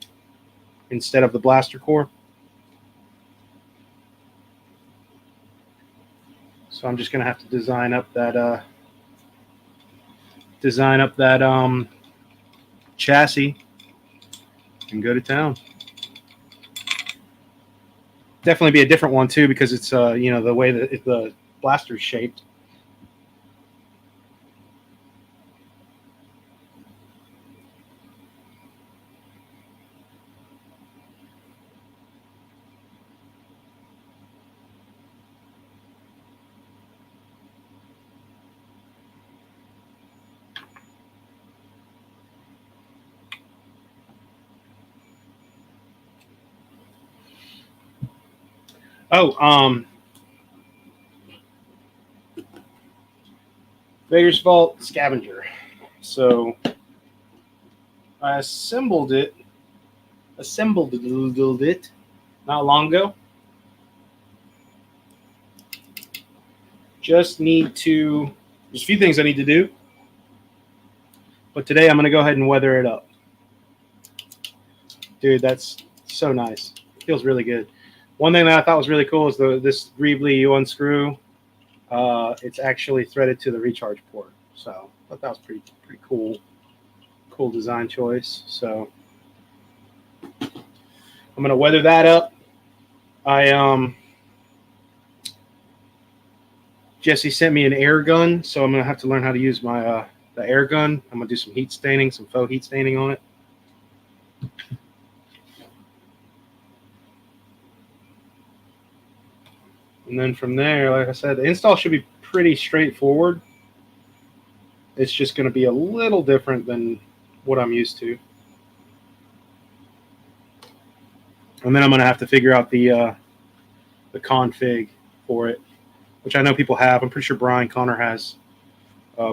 instead of the blaster core. So I'm just going to have to design up that chassis and go to town. Definitely be a different one too, because it's the way that the blaster's shaped. Oh, Vader's Vault Scavenger. So I assembled it not long ago. There's a few things I need to do, but today I'm going to go ahead and weather it up. Dude, that's so nice. It feels really good. One thing that I thought was really cool is this Greebly you unscrew. It's actually threaded to the recharge port. So I thought that was pretty cool design choice. So I'm gonna weather that up. Jesse sent me an air gun, so I'm gonna have to learn how to use my the air gun. I'm gonna do some heat staining, some faux heat staining on it. And then from there, like I said, the install should be pretty straightforward. It's just going to be a little different than what I'm used to. And then I'm going to have to figure out the config for it, which I know people have. I'm pretty sure Brian Connor has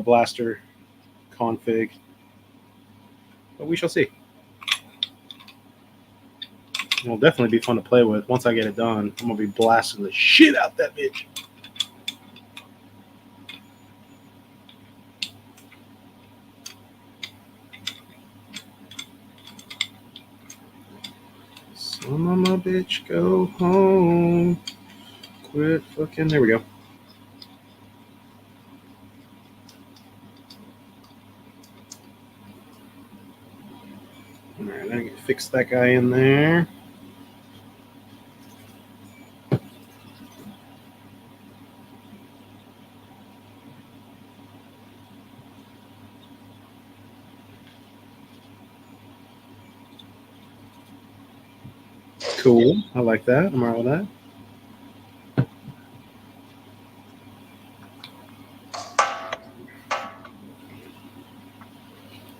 blaster config. But we shall see. It'll definitely be fun to play with. Once I get it done, I'm going to be blasting the shit out that bitch. Some of my bitch go home. Quit fucking. There we go. All right, I can fix that guy in there. Cool. I like that. I'm all right with that.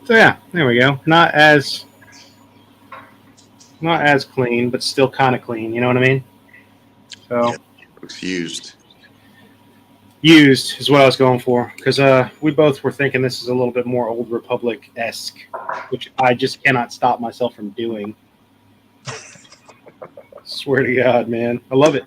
So yeah, there we go. Not as clean, but still kind of clean. You know what I mean? So Yeah, looks used. Used is what I was going for, because we both were thinking this is a little bit more Old Republic-esque, which I just cannot stop myself from doing. Swear to God, man. I love it.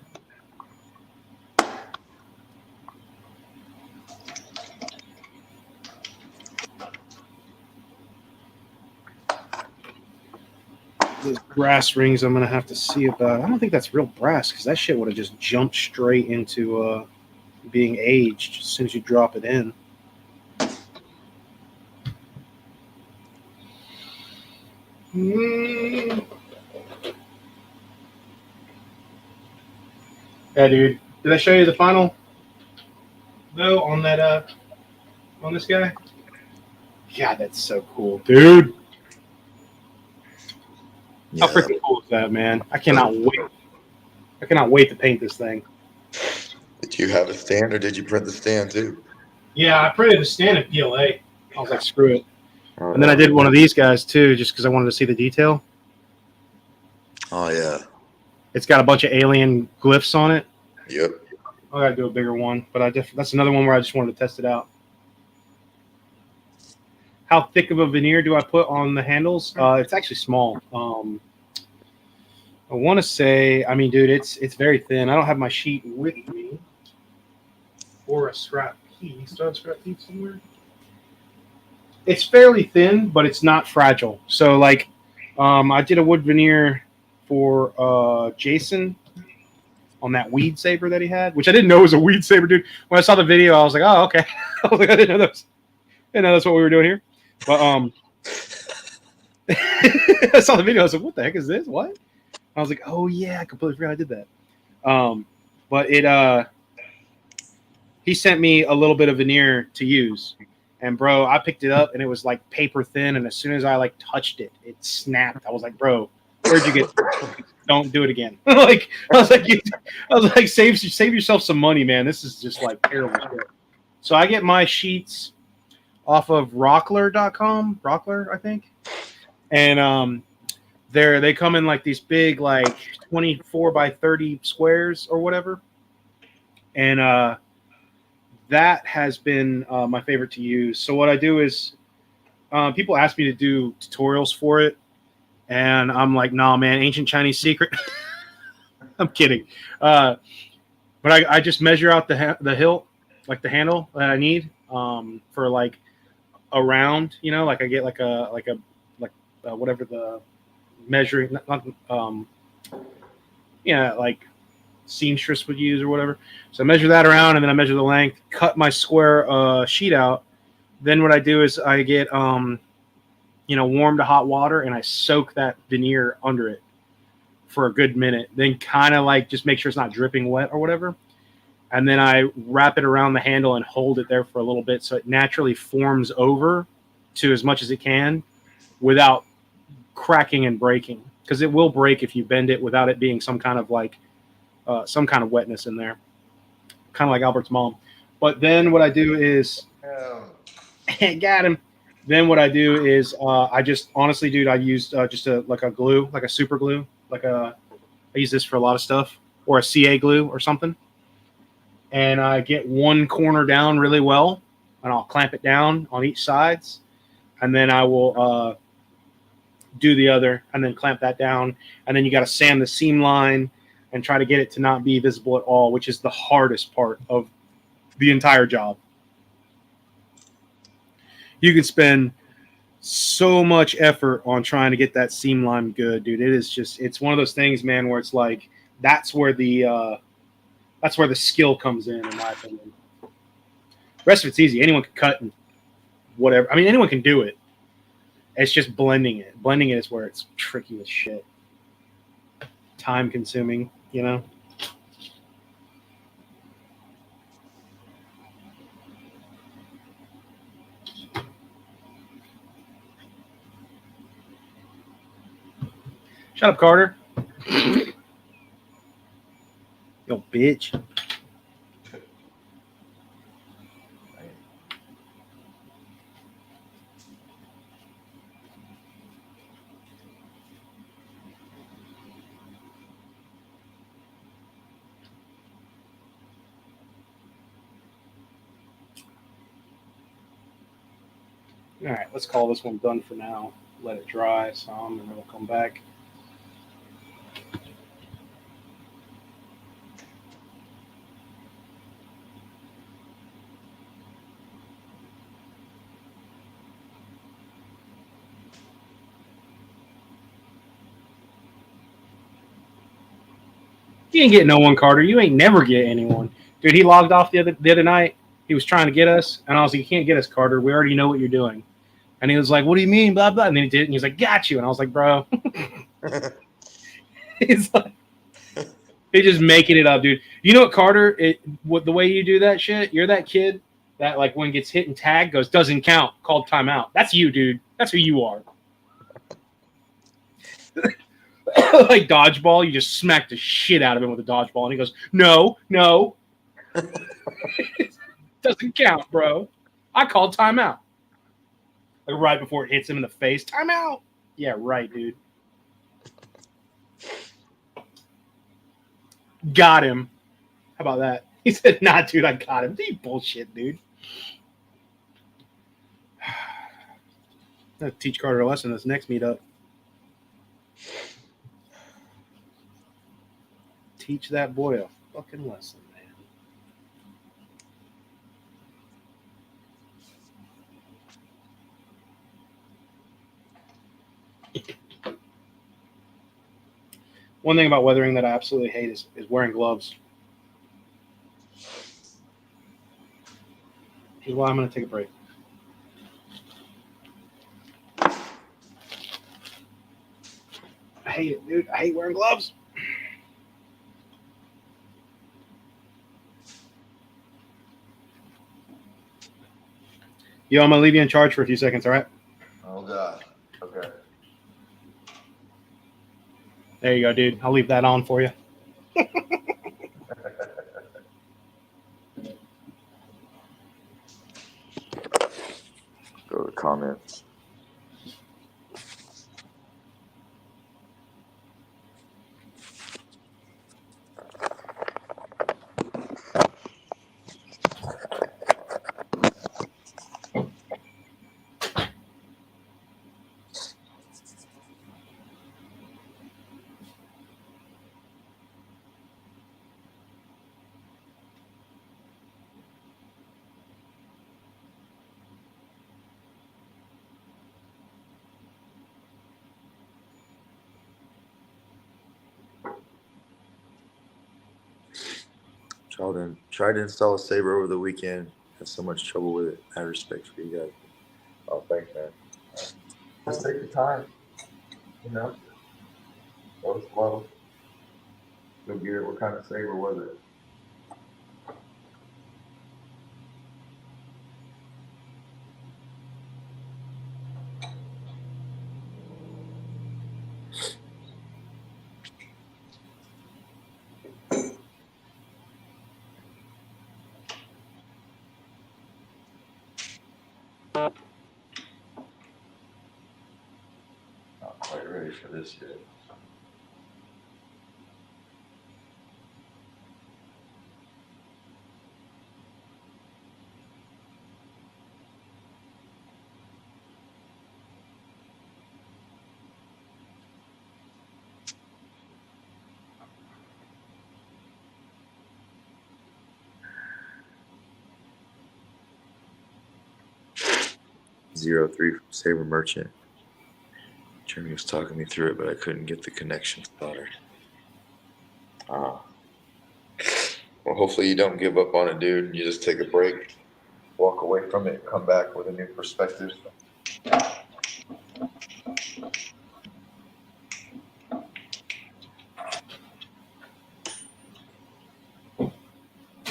Those brass rings I'm going to have to see about. I don't think that's real brass, because that shit would have just jumped straight into being aged as soon as you drop it in. Yeah, dude. Did I show you the final though on that on this guy? God, that's so cool, dude. Yeah. How freaking cool is that, man? I cannot wait. I cannot wait to paint this thing. Did you have a stand or did you print the stand too? Yeah, I printed a stand at PLA. I was like, screw it. Oh, And then I did one of these guys too, just because I wanted to see the detail. Oh yeah. It's got a bunch of alien glyphs on it. Yep. I gotta do a bigger one, but that's another one where I just wanted to test it out. How thick of a veneer do I put on the handles? It's actually small. I want to say, I mean, dude, it's very thin. I don't have my sheet with me or a scrap piece. Do I have a scrap piece somewhere? It's fairly thin, but it's not fragile. So, like, I did a wood veneer for Jason on that weed saber that he had, which I didn't know was a weed saber, dude. When I saw the video, I was like, oh, okay. I was like, I didn't know that's what we were doing here. But I saw the video. I was like, what the heck is this? What? I was like, oh yeah, I completely forgot I did that. But it he sent me a little bit of veneer to use. And bro, I picked it up and it was like paper thin, and as soon as I like touched it, it snapped. I was like, bro, where'd you get this? Don't do it again. I was like, save yourself some money, man. This is just like terrible shit. So I get my sheets off of rockler.com, Rockler, I think. And they come in like these big, like 24 by 30 squares or whatever. And that has been my favorite to use. So what I do is people ask me to do tutorials for it. And I'm like, nah, man, ancient Chinese secret. I'm kidding. But I just measure out the hilt, like the handle that I need for like a round, you know, like I get like whatever the measuring, like seamstress would use or whatever. So I measure that around, and then I measure the length, cut my square sheet out. Then what I do is I get warm to hot water, and I soak that veneer under it for a good minute. Then kind of like just make sure it's not dripping wet or whatever. and then I wrap it around the handle and hold it there for a little bit so it naturally forms over to as much as it can without cracking and breaking, because it will break if you bend it without it being some kind of some kind of wetness in there, kind of like Albert's mom. But then what I do is got him. Then what I do is I just honestly, dude, I used just a glue, like a super glue, I use this for a lot of stuff, or a CA glue or something. And I get one corner down really well, and I'll clamp it down on each sides, and then I will do the other, and then clamp that down, and then you got to sand the seam line and try to get it to not be visible at all, which is the hardest part of the entire job. You can spend so much effort on trying to get that seam line good, dude. It's one of those things, man, where it's like that's where the skill comes in my opinion. The rest of it's easy. Anyone can cut and whatever. I mean, anyone can do it. It's just blending it. Blending it is where it's tricky as shit. Time consuming, you know? Shut up, Carter. Yo, bitch. All right, let's call this one done for now. Let it dry some, and then we'll come back. You ain't get no one, Carter. You ain't never get anyone. Dude, he logged off the other night. He was trying to get us, and I was like, you can't get us, Carter. We already know what you're doing. And he was like, what do you mean, blah, blah. And then he did, and he was like, got you. And I was like, bro. He's like, he's just making it up, dude. You know what, Carter? The way you do that shit, you're that kid that, like, when gets hit and tagged, goes, doesn't count, called timeout. That's you, dude. That's who you are. Like dodgeball, you just smack the shit out of him with a dodgeball, and he goes, no. Doesn't count, bro. I called timeout. Like right before it hits him in the face. Timeout. Yeah, right, dude. Got him. How about that? He said, nah, dude, I got him. You bullshit, dude. I'm gonna teach Carter a lesson this next meetup. Teach that boy a fucking lesson, man. One thing about weathering that I absolutely hate is wearing gloves. Which is why I'm going to take a break. I hate it, dude. I hate wearing gloves. Yo, I'm going to leave you in charge for a few seconds, all right? Oh, God. Okay. There you go, dude. I'll leave that on for you. Go to the comments. Tried to install a Saber over the weekend. Had so much trouble with it. I have respect for you guys. Oh, thanks, man. Just take your time. You know? Go slow. Go get it. What kind of Saber was it? Not quite ready for this yet. Zero 03 from Saber Merchant. Jeremy was talking me through it, but I couldn't get the connection started. Well, hopefully you don't give up on it, dude. You just take a break, walk away from it, come back with a new perspective.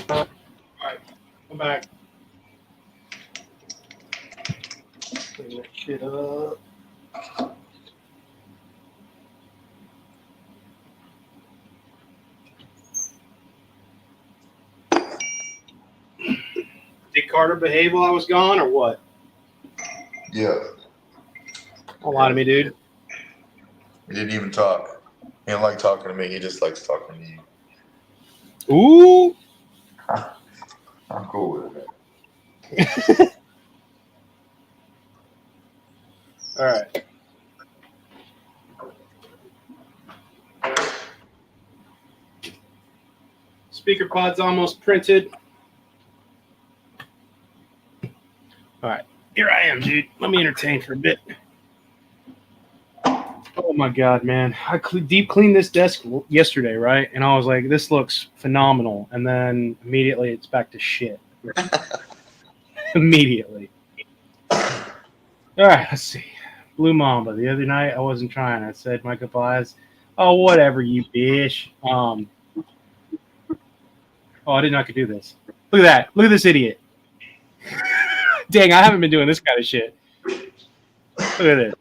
Come back. Clean that shit up. Did Carter behave while I was gone, or what? Yeah. Don't lie to me, dude. He didn't even talk. He don't like talking to me. He just likes talking to you. Ooh. I'm cool with it. All right. Speaker pod's almost printed. All right. Here I am, dude. Let me entertain for a bit. Oh my God, man. I deep cleaned this desk yesterday, right? And I was like, this looks phenomenal. And then immediately it's back to shit. Immediately. All right, let's see. Blue Mamba. The other night I wasn't trying. I said my goodbyes. Oh, whatever, you bitch. Oh, I didn't know I could do this. Look at that. Look at this idiot. Dang, I haven't been doing this kind of shit. Look at it.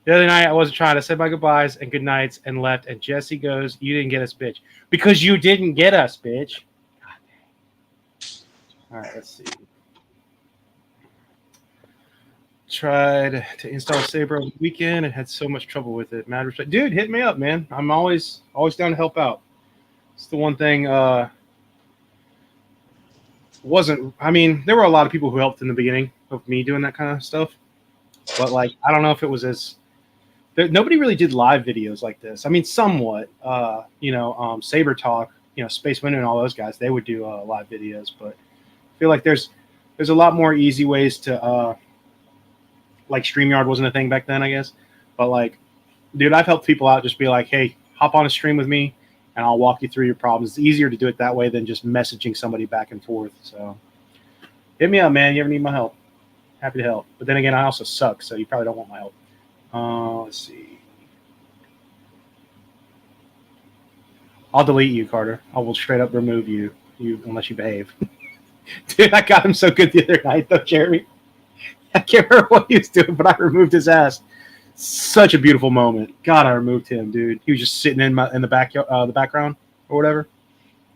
The other night, I wasn't trying. I said my goodbyes and good nights and left. And Jesse goes, "You didn't get us, bitch." Because you didn't get us, bitch. God dang. All right, let's see. Tried to install Saber over the weekend and had so much trouble with it. Mad respect. Dude, hit me up, man. I'm always down to help out. It's the one thing. Wasn't. I mean, there were a lot of people who helped in the beginning of me doing that kind of stuff. But, like, I don't know if it was as... Nobody really did live videos like this. I mean, somewhat. Saber Talk, Space Window and all those guys, they would do live videos. But I feel like there's a lot more easy ways to... like, StreamYard wasn't a thing back then, I guess. But, like, dude, I've helped people out. Just be like, hey, hop on a stream with me, and I'll walk you through your problems. It's easier to do it that way than just messaging somebody back and forth. So hit me up, man. You ever need my help? Happy to help. But then again, I also suck, so you probably don't want my help. Let's see. I'll delete you, Carter. I will straight up remove you unless you behave. Dude, I got him so good the other night, though, Jeremy. I can't remember what he was doing, but I removed his ass. Such a beautiful moment. God, I removed him, dude. He was just sitting in the background or whatever,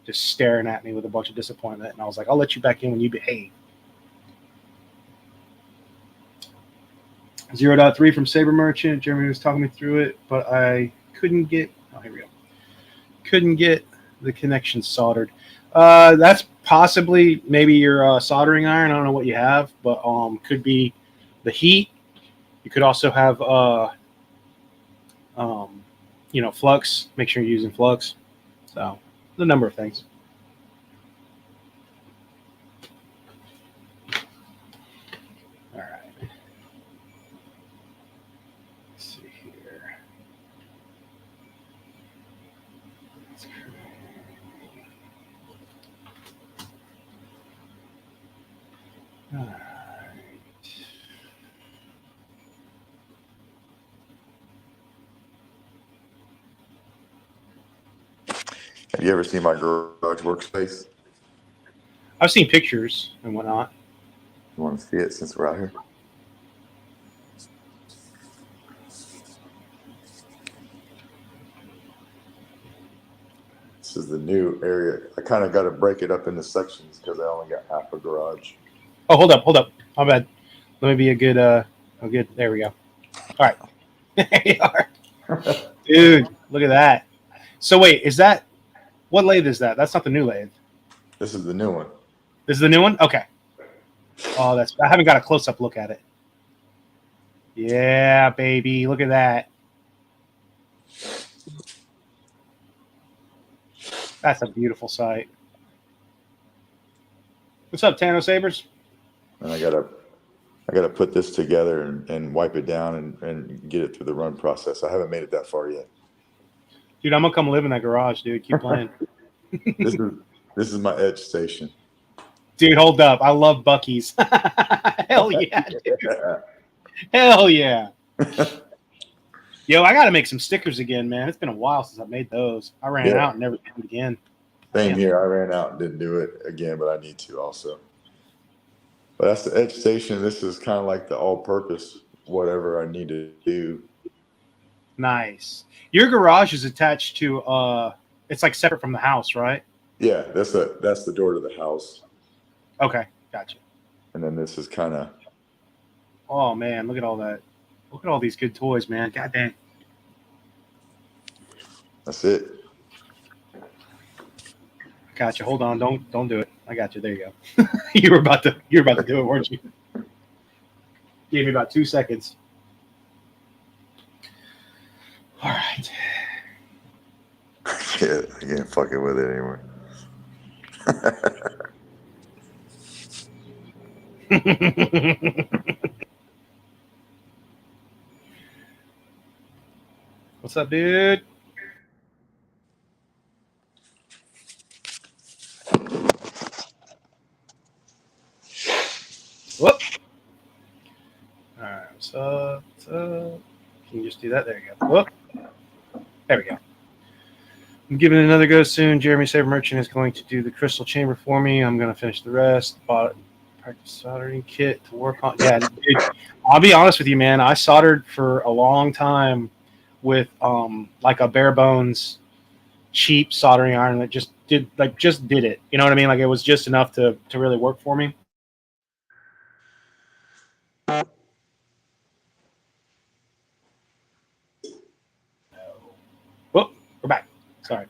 just staring at me with a bunch of disappointment. And I was like, I'll let you back in when you behave. 0.3 from Saber Merchant. Jeremy was talking me through it, but I couldn't get. Oh, here we go. Couldn't get the connection soldered. That's possibly maybe your soldering iron. I don't know what you have, but could be the heat. You could also have flux. Make sure you're using flux. So the number of things. All right. Let's see here. All right. Have you ever seen my garage workspace? I've seen pictures and whatnot. You want to see it since we're out here? This is the new area. I kind of got to break it up into sections because I only got half a garage. Oh, hold up. My bad. Let me be a good. There we go. All right. There you are. Dude, look at that. So wait, is that what lathe is that? That's not the new lathe. This is the new one. This is the new one? Okay. Oh, that's I haven't got a close up look at it. Yeah, baby. Look at that. That's a beautiful sight. What's up, Tano Sabers? And I gotta put this together and wipe it down and get it through the run process. I haven't made it that far yet. Dude, I'm gonna come live in that garage, dude. Keep playing. This is my edge station. Dude, hold up. I love Buc-ee's. Hell yeah, dude. Hell yeah. Yo, I gotta make some stickers again, man. It's been a while since I've made those. I ran out and never did it again. Same here. I ran out and didn't do it again, but I need to also. But that's the edge station. This is kind of like the all-purpose whatever I need to do. Nice. Your garage is attached to it's like separate from the house, right? Yeah, that's the door to the house. Okay, gotcha. And then this is kind of. Oh man, look at all that. Look at all these good toys, man. God dang. That's it. Gotcha. Hold on. Don't do it. I got you. There you go. you were about to do it, weren't you? Gave me about 2 seconds. All right. I can't fucking with it anymore. What's up, dude? Whoop. All right. So can you just do that? There you go. Whoop. There we go. I'm giving it another go soon. Jeremy Saber Merchant is going to do the crystal chamber for me. I'm going to finish the rest. Bought a practice soldering kit to work on. Yeah, dude, I'll be honest with you, man. I soldered for a long time with like a bare bones cheap soldering iron that just did it. You know what I mean? Like it was just enough to really work for me. Whoop, we're back. Sorry.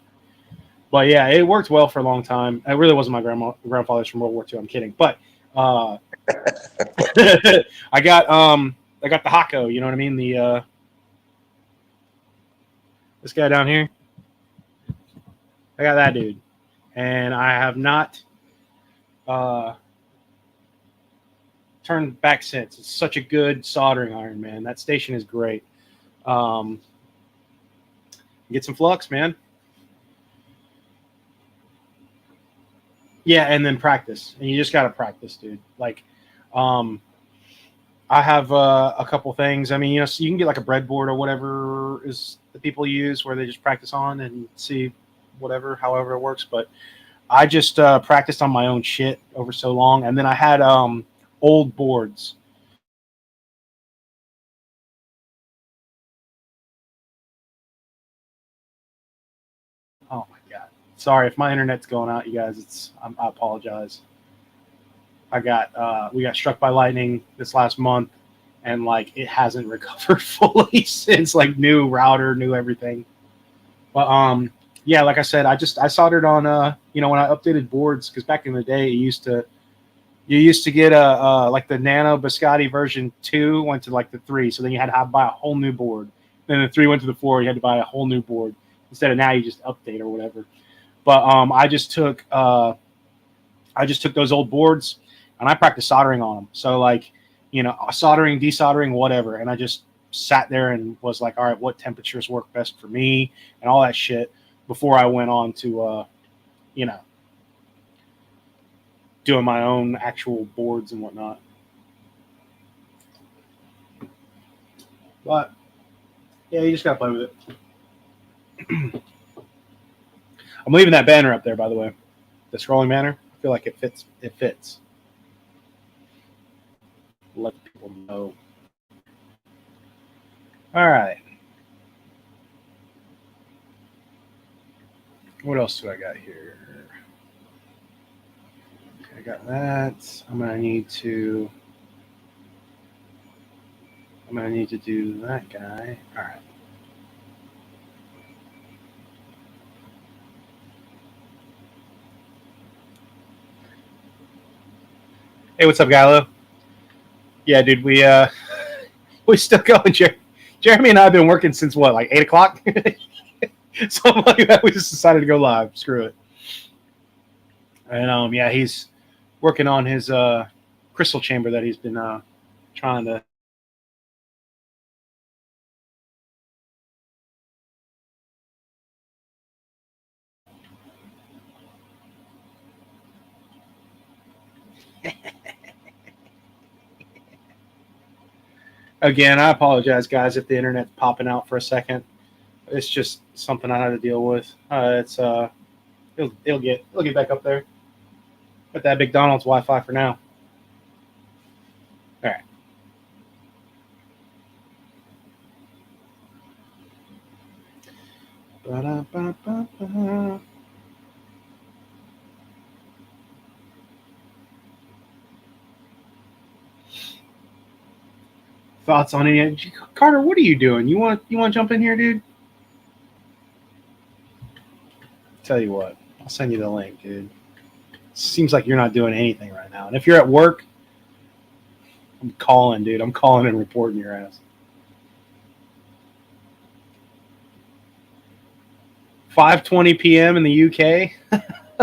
But yeah, it worked well for a long time. It really wasn't my grandfather's from World War II. I'm kidding. But I got the Hako, you know what I mean? The this guy down here. I got that dude. And I have not turned back since. It's such a good soldering iron, man. That station is great. Get some flux, man. Yeah, and then practice. And you just got to practice, dude. Like, I have a couple things. I mean, you know, so you can get like a breadboard or whatever is the people use where they just practice on and see whatever, however it works. But I just practiced on my own shit over so long. And then I had old boards. Oh, my God. Sorry if my internet's going out, you guys. I apologize. we got struck by lightning this last month, and like it hasn't recovered fully since. Like new router, new everything. But yeah, like I said, I soldered on you know, when I updated boards, because back in the day you used to get a like the Nano Biscotti version 2 went to like the 3, so then you had to buy a whole new board. Then the 3 went to the 4, you had to buy a whole new board instead of now you just update or whatever. But I just took those old boards and I practiced soldering on them. So like, you know, soldering, desoldering, whatever. And I just sat there and was like, all right, what temperatures work best for me and all that shit before I went on to, you know, doing my own actual boards and whatnot. But yeah, you just gotta play with it. I'm leaving that banner up there, by the way. The scrolling banner. I feel like it fits. It fits. Let people know. All right. What else do I got here? Okay, I got that. I'm gonna need to I'm going to need to do that guy. All right. Hey, what's up, Gallo? Yeah, dude, we still going. Jeremy and I have been working since what, like 8 o'clock? Something like that. We just decided to go live. Screw it. And yeah, he's working on his crystal chamber that he's been trying to. Again, I apologize, guys, if the internet's popping out for a second. It's just something I had to deal with. It'll get back up there. But that McDonald's Wi-Fi for now. All right. Ba-da-ba-ba-ba. Thoughts on it? Carter, what are you doing? You want to jump in here, dude? Tell you what, I'll send you the link, dude. Seems like you're not doing anything right now. And if you're at work, I'm calling, dude. I'm calling and reporting your ass. 5:20 p.m. in the UK.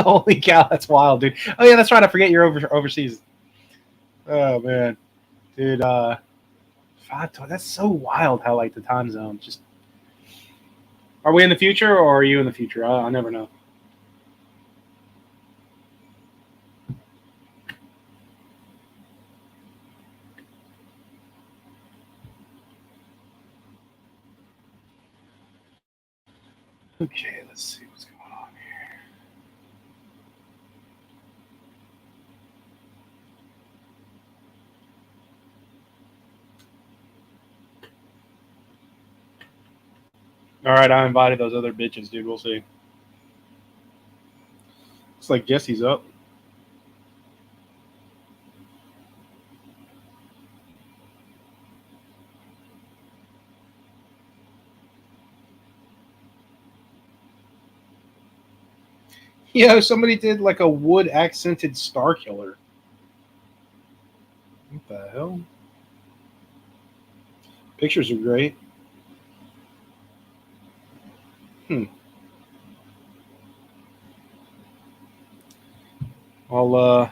Holy cow, that's wild, dude. Oh yeah, that's right. I forget you're overseas. Oh man, dude. 5:20. That's so wild. How like the time zone just. Are we in the future or are you in the future? I never know. Okay, let's see what's going on here. All right, I invited those other bitches, dude. We'll see. Looks like Jesse's up. Yeah, somebody did like a wood accented star killer. What the hell? Pictures are great. I'll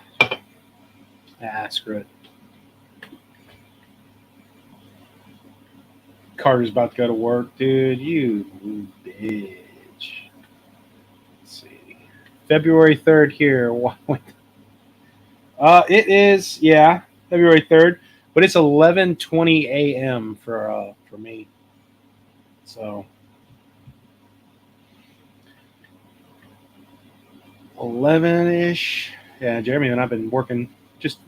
screw it. Carter's about to go to work, dude. You bitch. Let's see. February 3rd here. It is, yeah, February 3rd, but it's 11:20 a.m. for me. So 11-ish. Yeah, Jeremy and I've been working, just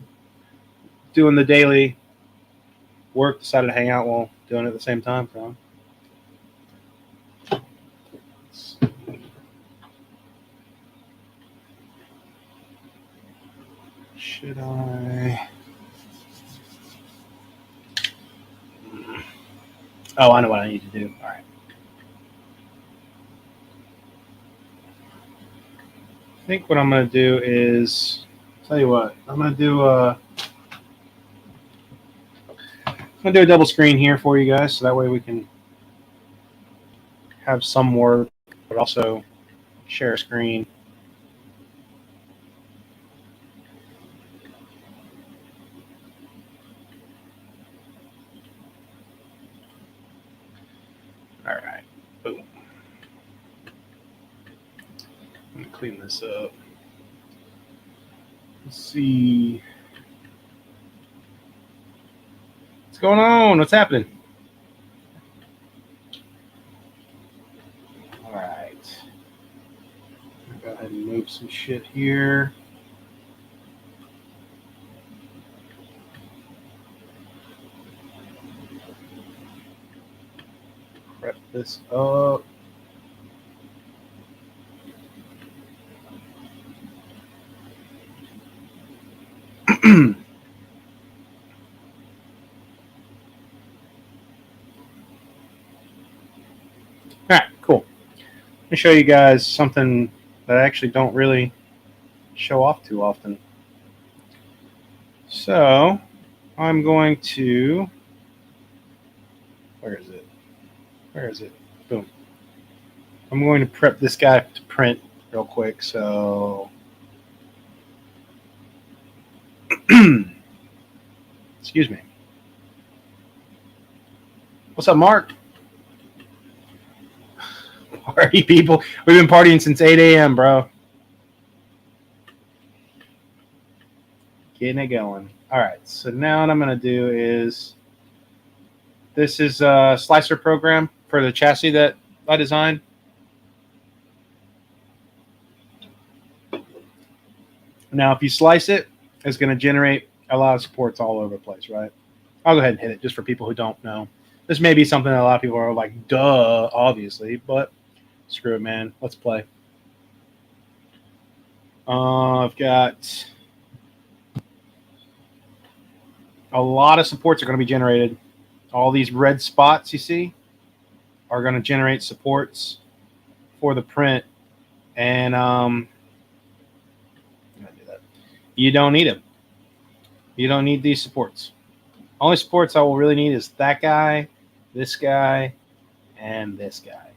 doing the daily work. Decided to hang out while doing it at the same time. So. Should I? Oh, I know what I need to do. All right. I think what I'm going to do is, tell you what, I'm going to do a double screen here for you guys, so that way we can have some work, but also share a screen. All right, boom. I'm going to clean this up. Let's see. What's going on? What's happening? All right. I'll go ahead and move some shit here. Prep this up. Let me show you guys something that I actually don't really show off too often. So I'm going to, where is it? Where is it? Boom. I'm going to prep this guy to print real quick. So, excuse me. What's up, Mark? Party people. We've been partying since 8 a.m., bro. Getting it going. All right. So now what I'm going to do is, this is a slicer program for the chassis that I designed. Now, if you slice it, it's going to generate a lot of supports all over the place, right? I'll go ahead and hit it just for people who don't know. This may be something that a lot of people are like, duh, obviously, but screw it, man. Let's play. I've got a lot of supports are going to be generated. All these red spots you see are going to generate supports for the print. And you don't need them. You don't need these supports. Only supports I will really need is that guy, this guy, and this guy.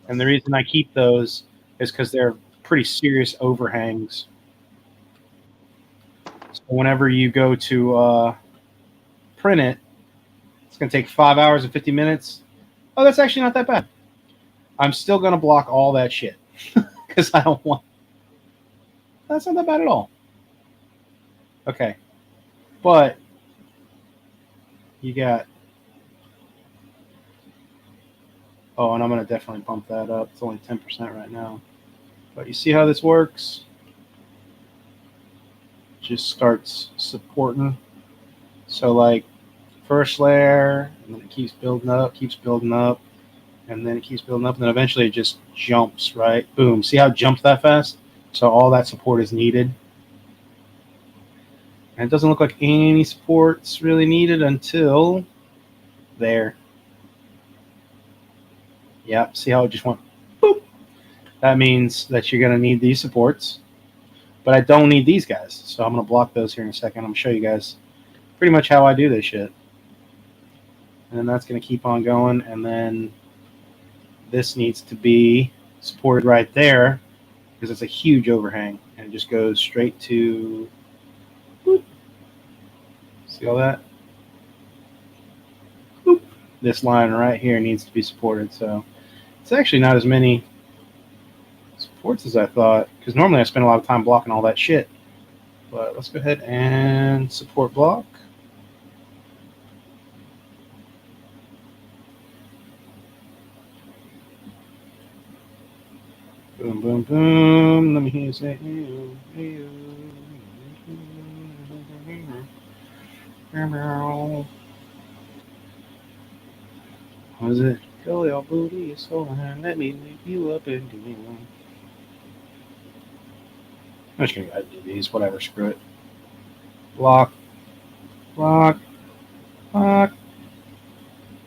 And the reason I keep those is because they're pretty serious overhangs. So whenever you go to print it, it's going to take 5 hours and 50 minutes. Oh, that's actually not that bad. I'm still going to block all that shit because I don't want. That's not that bad at all. Okay. But you got. Oh, and I'm going to definitely pump that up. It's only 10% right now. But you see how this works? Just starts supporting. So, like, first layer, and then it keeps building up, and then it keeps building up, and then eventually it just jumps, right? Boom. See how it jumps that fast? So all that support is needed. And it doesn't look like any support's really needed until there. Yep, see how it just went boop? That means that you're going to need these supports. But I don't need these guys, so I'm going to block those here in a second. I'm going to show you guys pretty much how I do this shit. And then that's going to keep on going, and then this needs to be supported right there because it's a huge overhang, and it just goes straight to, whoop. See all that? Whoop. This line right here needs to be supported, so it's actually not as many supports as I thought, because normally I spend a lot of time blocking all that shit. But let's go ahead and support block. Boom, boom, boom. Let me hear you say, what is it? Go your booty is so high, let me lift you up and down. I'm just gonna go ahead and do these, whatever, screw it. Block, block, block,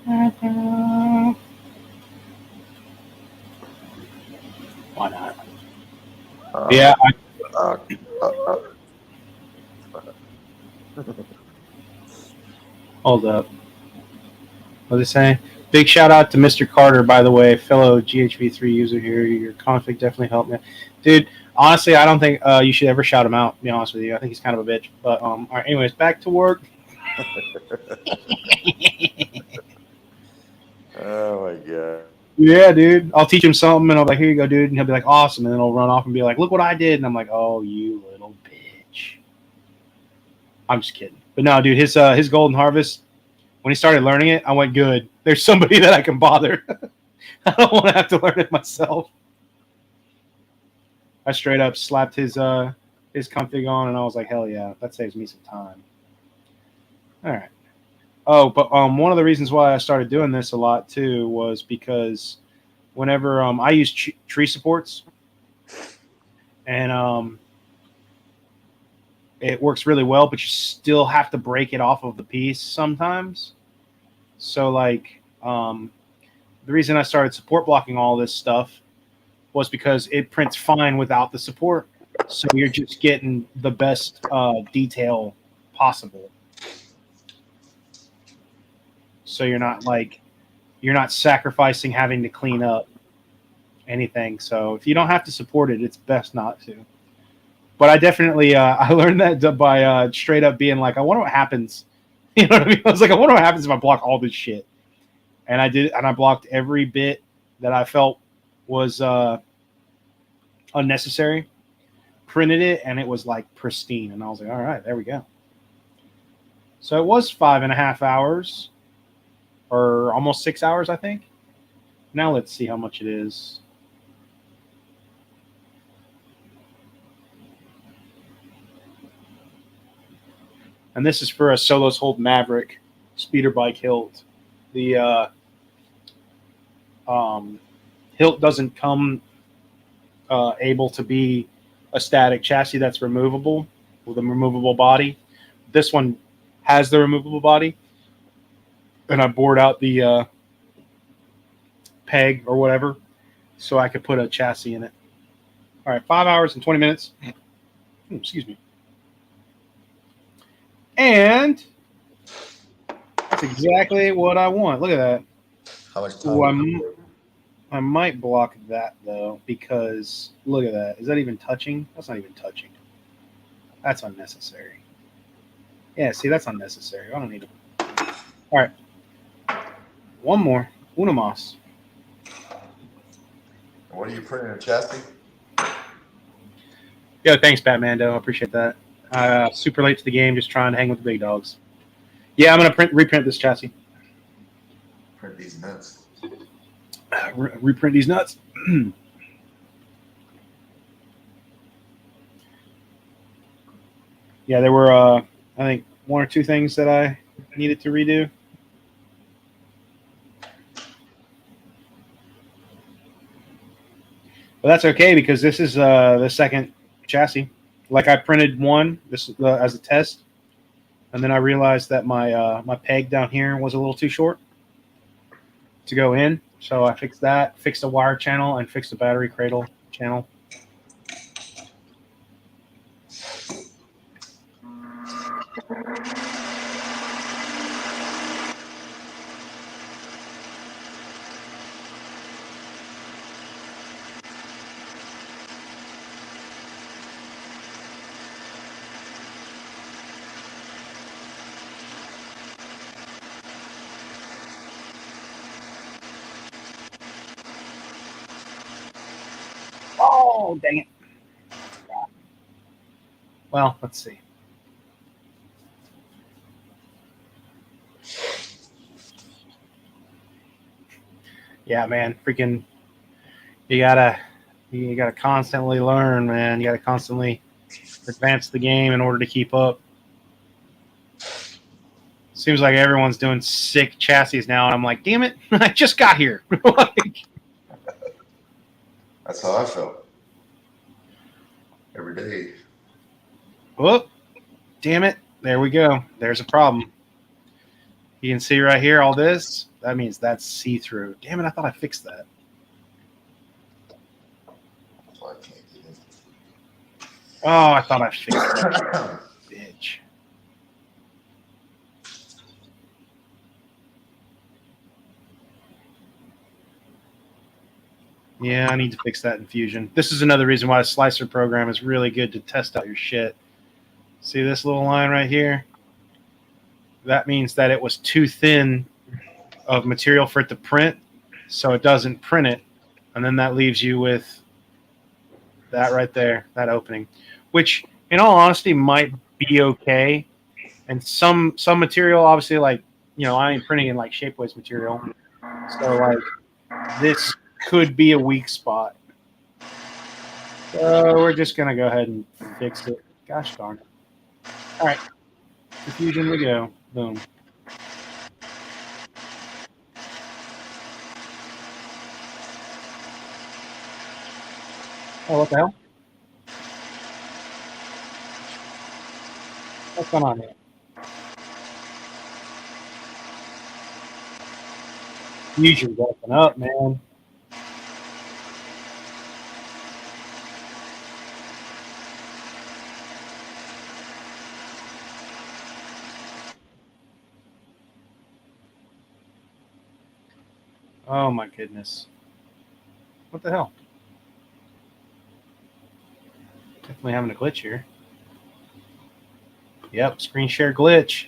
block. Why not? Yeah. Hold up. What did it say? Big shout out to Mr. Carter, by the way, fellow GHV3 user here. Your config definitely helped me. Dude, honestly, I don't think you should ever shout him out, to be honest with you. I think he's kind of a bitch. But, all right, anyways, back to work. Oh, my God. Yeah, dude. I'll teach him something, and I'll be like, here you go, dude. And he'll be like, awesome. And then he'll run off and be like, look what I did. And I'm like, oh, you little bitch. I'm just kidding. But no, dude, his Golden Harvest, when he started learning it, I went, good. There's somebody that I can bother. I don't want to have to learn it myself. I straight up slapped his config on, and I was like, hell yeah, that saves me some time. All right. Oh, but one of the reasons why I started doing this a lot too was because whenever I use tree supports, and it works really well, but you still have to break it off of the piece sometimes. So, like, the reason I started support blocking all this stuff was because it prints fine without the support. So you're just getting the best detail possible. So you're not sacrificing having to clean up anything. So if you don't have to support it, it's best not to. But I definitely I learned that by straight up being like, I wonder what happens. You know what I mean? I was like, I wonder what happens if I block all this shit. And I did, and I blocked every bit that I felt was unnecessary. Printed it, and it was like pristine. And I was like, all right, there we go. So it was 5.5 hours, or almost 6 hours, I think. Now let's see how much it is. And this is for a Solos Hold Maverick speeder bike hilt. The hilt doesn't come able to be a static chassis that's removable with a removable body. This one has the removable body, and I bored out the peg or whatever so I could put a chassis in it. All right, 5 hours and 20 minutes. Ooh, excuse me. And that's exactly what I want. Look at that. How much time? I might block that, though, because look at that. Is that even touching? That's not even touching. That's unnecessary. Yeah, see, that's unnecessary. I don't need it. All right. One more. Una más. What are you printing, a chassis? Yeah, thanks, Batmando. I appreciate that. Super late to the game, just trying to hang with the big dogs. Yeah, I'm going to reprint this chassis. Print these nuts. Reprint these nuts. Yeah, there were, I think, 1 or 2 things that I needed to redo. But that's okay because this is the second chassis. Like I printed one this as a test, and then I realized that my my peg down here was a little too short to go in. So I fixed that, fixed the wire channel, and fixed the battery cradle channel. Oh, dang it. Well, let's see. Yeah, man, freaking, you gotta constantly learn, man. You gotta constantly advance the game in order to keep up. Seems like everyone's doing sick chassis now, and I'm like, damn it, I just got here. That's how I felt. Every day. Oh, damn it. There we go. There's a problem. You can see right here all this. That means that's see-through. Damn it, I thought I fixed that. That's why I can't get in. Oh, I thought I fixed that. Bitch. Yeah, I need to fix that in Fusion. This is another reason why the slicer program is really good to test out your shit. See this little line right here? That means that it was too thin of material for it to print, so it doesn't print it. And then that leaves you with that right there, that opening, which in all honesty might be okay. And some material, obviously, like, you know, I ain't printing in like Shapeways material. So like this could be a weak spot. So we're just gonna go ahead and fix it. Gosh darn it. All right. To Fusion we go. Boom. Oh, what the hell? What's going on here? Fusion's open up, man. Oh my goodness. What the hell? Definitely having a glitch here. Yep, screen share glitch.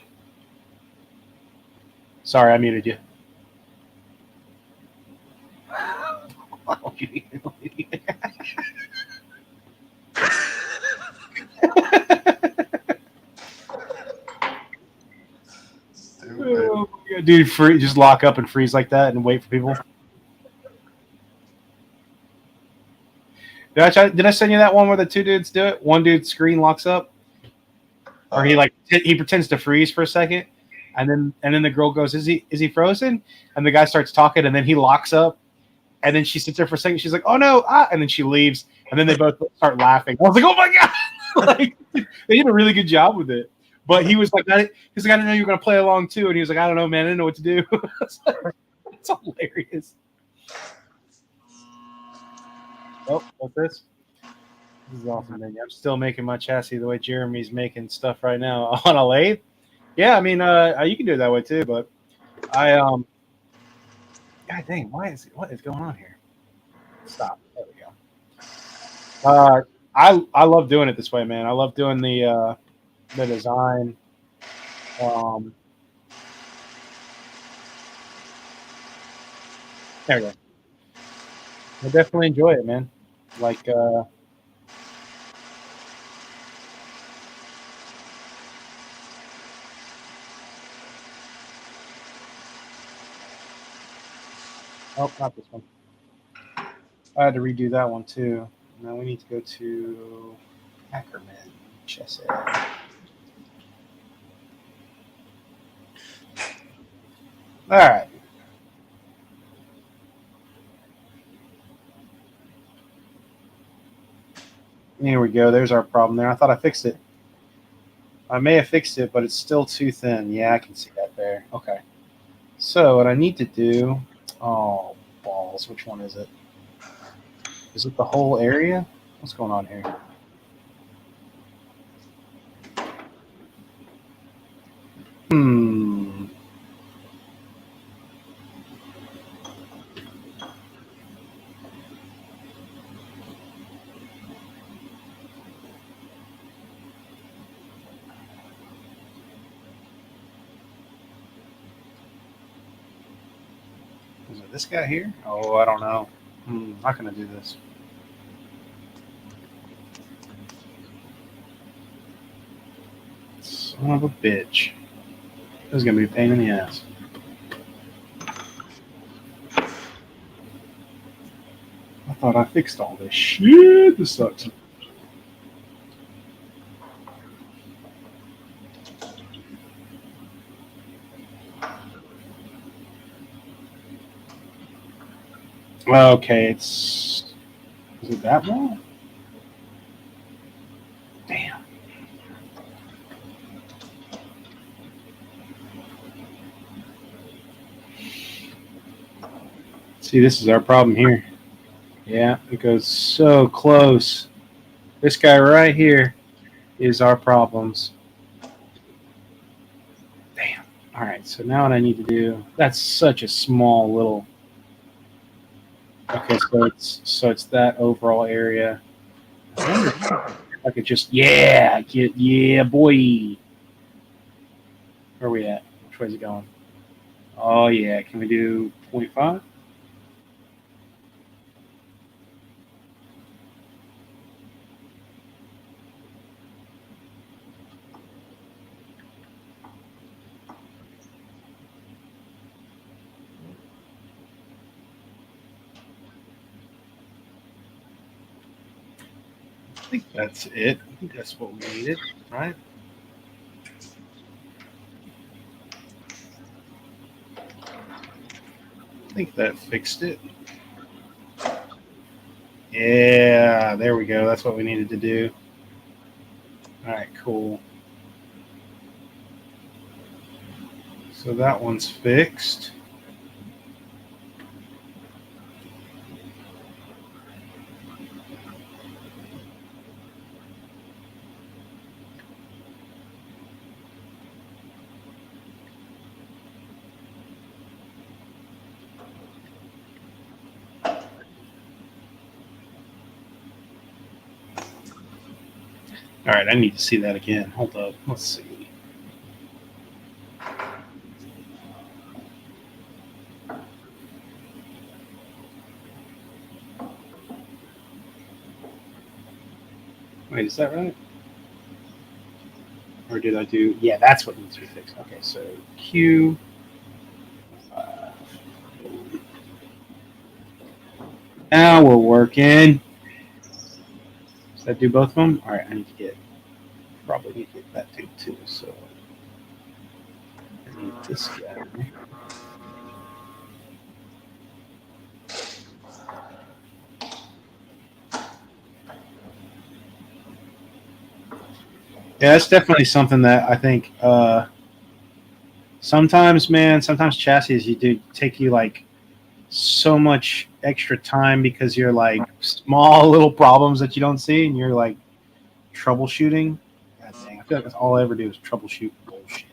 Sorry, I muted you. Oh, Stupid. oh my God, dude, just lock up and freeze like that and wait for people. Did I send you that one where the two dudes do it? One dude's screen locks up, or he pretends to freeze for a second, and then the girl goes, "Is he frozen?" And the guy starts talking, and then he locks up, and then she sits there for a second. She's like, "Oh no!" And then she leaves, and then they both start laughing. I was like, "Oh my God!" Like, they did a really good job with it. But he was like, he's like, "I didn't know you were gonna play along too," and he was like, "I don't know, man. I didn't know what to do." It's hilarious. Oh, what's this? This is awesome, man. I'm still making my chassis the way Jeremy's making stuff right now on a lathe. Yeah, I mean, you can do it that way too, but God dang, what is going on here? Stop. There we go. I love doing it this way, man. I love doing the design. Um, there we go. I definitely enjoy it, man. Like, oh, not this one. I had to redo that one too. Now we need to go to Ackerman chassis. All right. Here we go. There's our problem there. I thought I fixed it. I may have fixed it, but it's still too thin. Yeah, I can see that there. Okay. So what I need to do, oh, balls. Which one is it? Is it the whole area? What's going on here? Hmm. Is it this guy here? Oh, I don't know. Not gonna do this. Son of a bitch. This is gonna be a pain in the ass. I thought I fixed all this shit. This sucks. Okay, is it that wall? Damn. See, this is our problem here. Yeah, it goes so close. This guy right here is our problems. Damn. All right, so now what I need to do, that's such a small little. Okay, so it's that overall area. I wonder if I could just yeah, boy. Where are we at? Which way is it going? Oh yeah, can we do 0.5? I think that's it. I think that's what we needed, right? I think that fixed it. Yeah, there we go. That's what we needed to do. All right, cool. So that one's fixed. All right, I need to see that again. Hold up. Let's see. Wait, is that right? Or did I do? Yeah, that's what needs to be fixed. Okay, so Q. Now we're working. Does that do both of them? All right, I need to get. Probably need to get that dude too. So I need this guy. Yeah, that's definitely something that I think sometimes, man, sometimes chassis you do take you like so much extra time because you're like small little problems that you don't see and you're like troubleshooting. God dang, I feel like that's all I ever do is troubleshoot bullshit.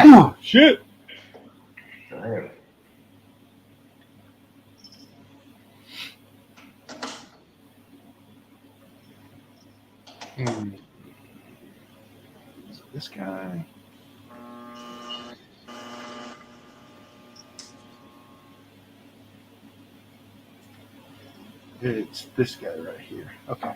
Oh, shit. Damn. So this guy. It's this guy right here. Okay.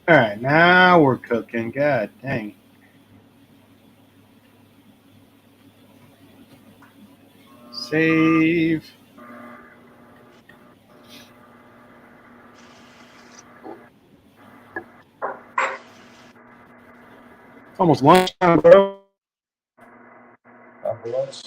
All right, now we're cooking. God dang. Save. It's almost lunchtime, bro. After lunch.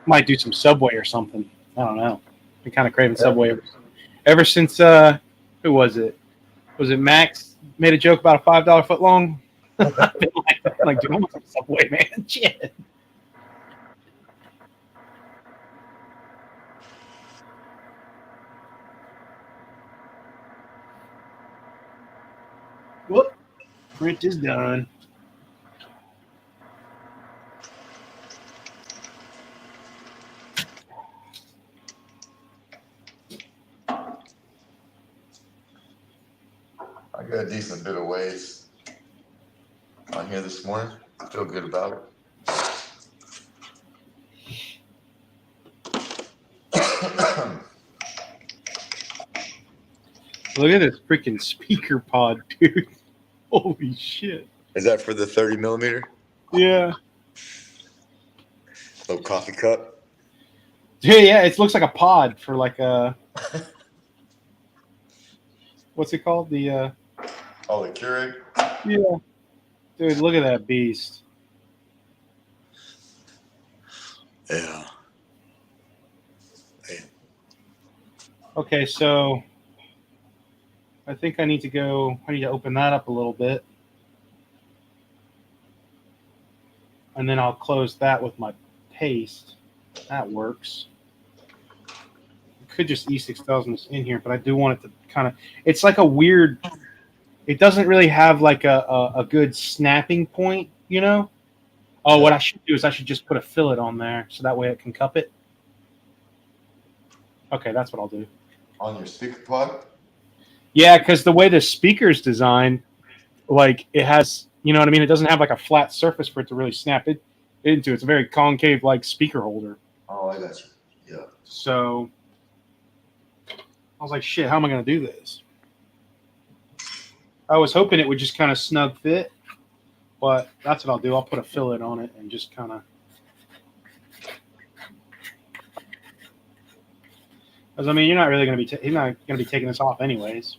Might do some Subway or something. I don't know. Been kind of craving Yeah. Subway ever since. Who was it? Was it Max made a joke about a $5 foot long? I've been like, dude, I want some Subway, man. Shit. Whoop. Print is done. I got a decent bit of waves on here this morning. I feel good about it. Look at this freaking speaker pod, dude. Holy shit. Is that for the 30 millimeter? Yeah. Little coffee cup. Yeah, it looks like a pod for like a what's it called? The Oh, the Keurig. yeah. Dude, look at that beast. Yeah. Okay, so I think I need to open that up a little bit. And then I'll close that with my paste. That works. I could just E6000 this in here, but I do want it to kind of, it's like a weird, it doesn't really have like a good snapping point, you know? Oh, what I should do is I should just put a fillet on there so that way it can cup it. Okay, that's what I'll do. On your speaker pod? Yeah, because the way the speaker's designed, like it has, you know what I mean? It doesn't have like a flat surface for it to really snap it into. It's a very concave like speaker holder. Oh, I got you. Yeah. So I was like, shit, how am I going to do this? I was hoping it would just kind of snug fit, but that's what I'll do. I'll put a fillet on it and just kind of. Because I mean, you're not really going to be he's not going to be taking this off anyways.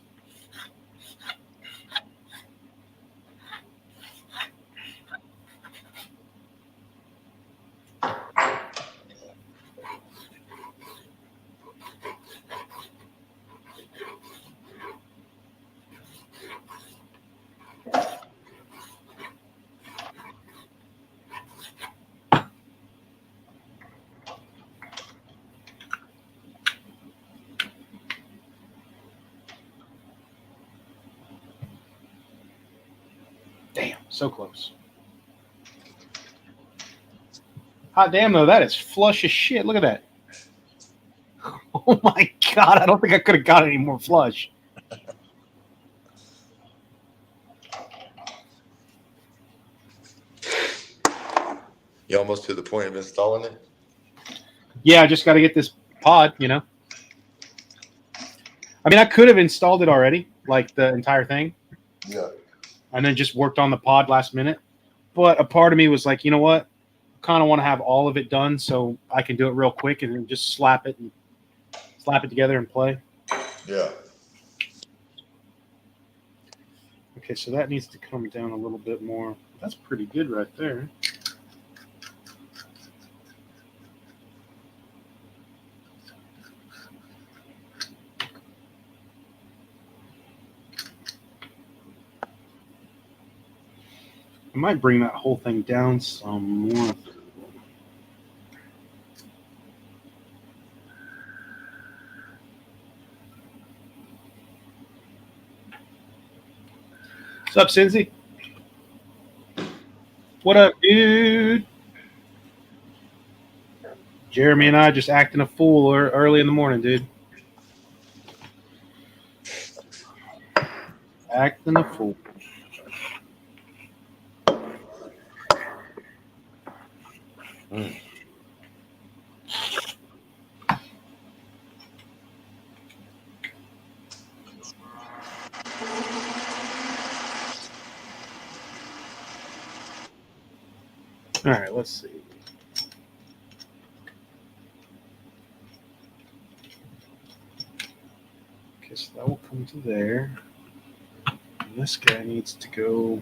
Damn, so close. Hot damn though, that is flush as shit. Look at that. Oh my god, I don't think I could have got any more flush. You almost to the point of installing it? Yeah, I just got to get this pod, you know. I mean, I could have installed it already, like the entire thing. Yeah. And then just worked on the pod last minute. But a part of me was like, you know what? I kind of want to have all of it done so I can do it real quick and then just slap it together and play. Yeah. Okay, so that needs to come down a little bit more. That's pretty good right there. I might bring that whole thing down some more. What's up, Cincy? What up, dude? Jeremy and I just acting a fool early in the morning, dude. Acting a fool. All right, let's see. Okay, so that will come to there. And this guy needs to go.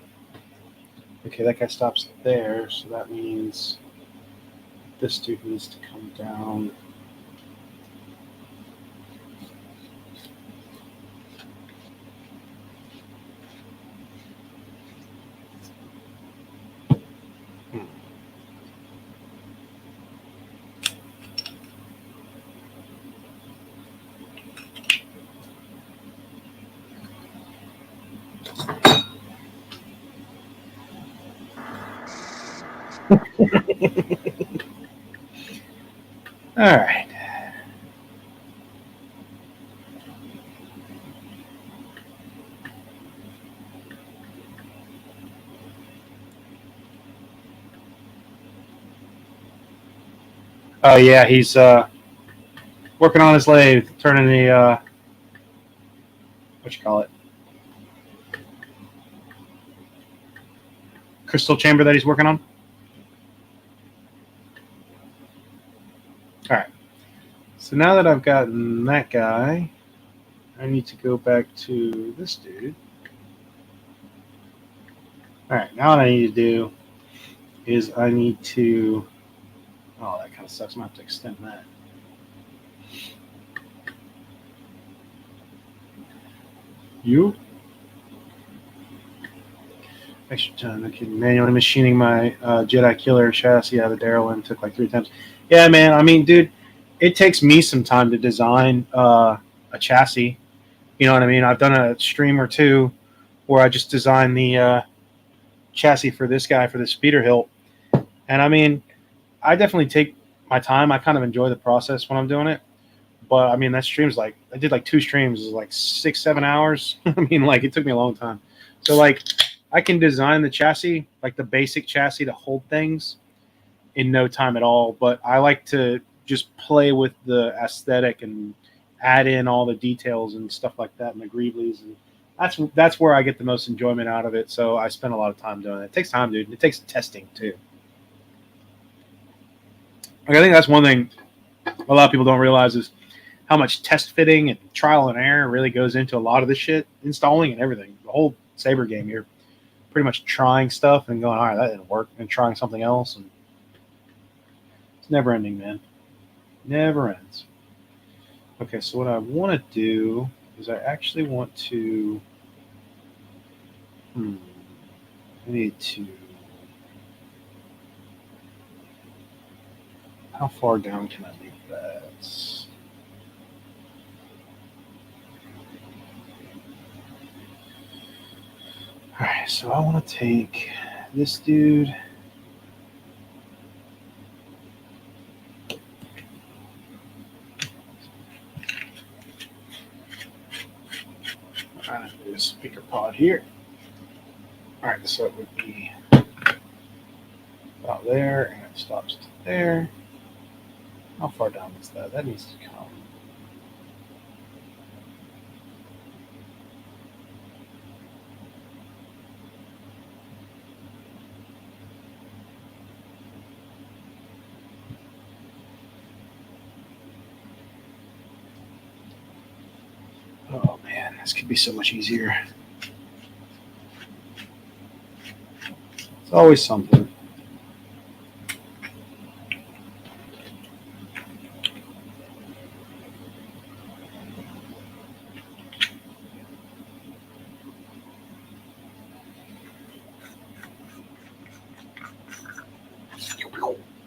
Okay, that guy stops there, so that means this dude needs to come down. All right. Oh yeah, he's working on his lathe, turning the what you call it, crystal chamber that he's working on. All right. So now that I've gotten that guy, I need to go back to this dude. All right. Now what I need to do is I need to. Oh, that kind of sucks. I'm gonna have to extend that. You. Extra time. Okay, manually machining my Jedi Killer chassis out of the Darrellin took like 3 times. Yeah, man. I mean, dude, it takes me some time to design a chassis. You know what I mean? I've done a stream or two where I just designed the chassis for this guy for the speeder hilt, and I mean, I definitely take my time. I kind of enjoy the process when I'm doing it. But I mean, that stream's like I did like 2 streams, it was like 6-7 hours. I mean, like it took me a long time. So like I can design the chassis, like the basic chassis to hold things in no time at all. But I like to just play with the aesthetic and add in all the details and stuff like that and the greeblies, and that's where I get the most enjoyment out of it. So I spend a lot of time doing it. It takes time, dude. It takes testing too. Like, I think that's one thing a lot of people don't realize is how much test fitting and trial and error really goes into a lot of this shit, installing and everything. The whole Saber game, you're pretty much trying stuff and going, all right, that didn't work, and trying something else, and it's never ending, man. Never ends. Okay, so what I want to do is I actually want to. I need to. How far down can I leave that? All right, so I want to take this dude. I'm going to do a speaker pod here. All right, so it would be about there, and it stops to there. How far down is that? That needs to come. Oh man, this could be so much easier. It's always something.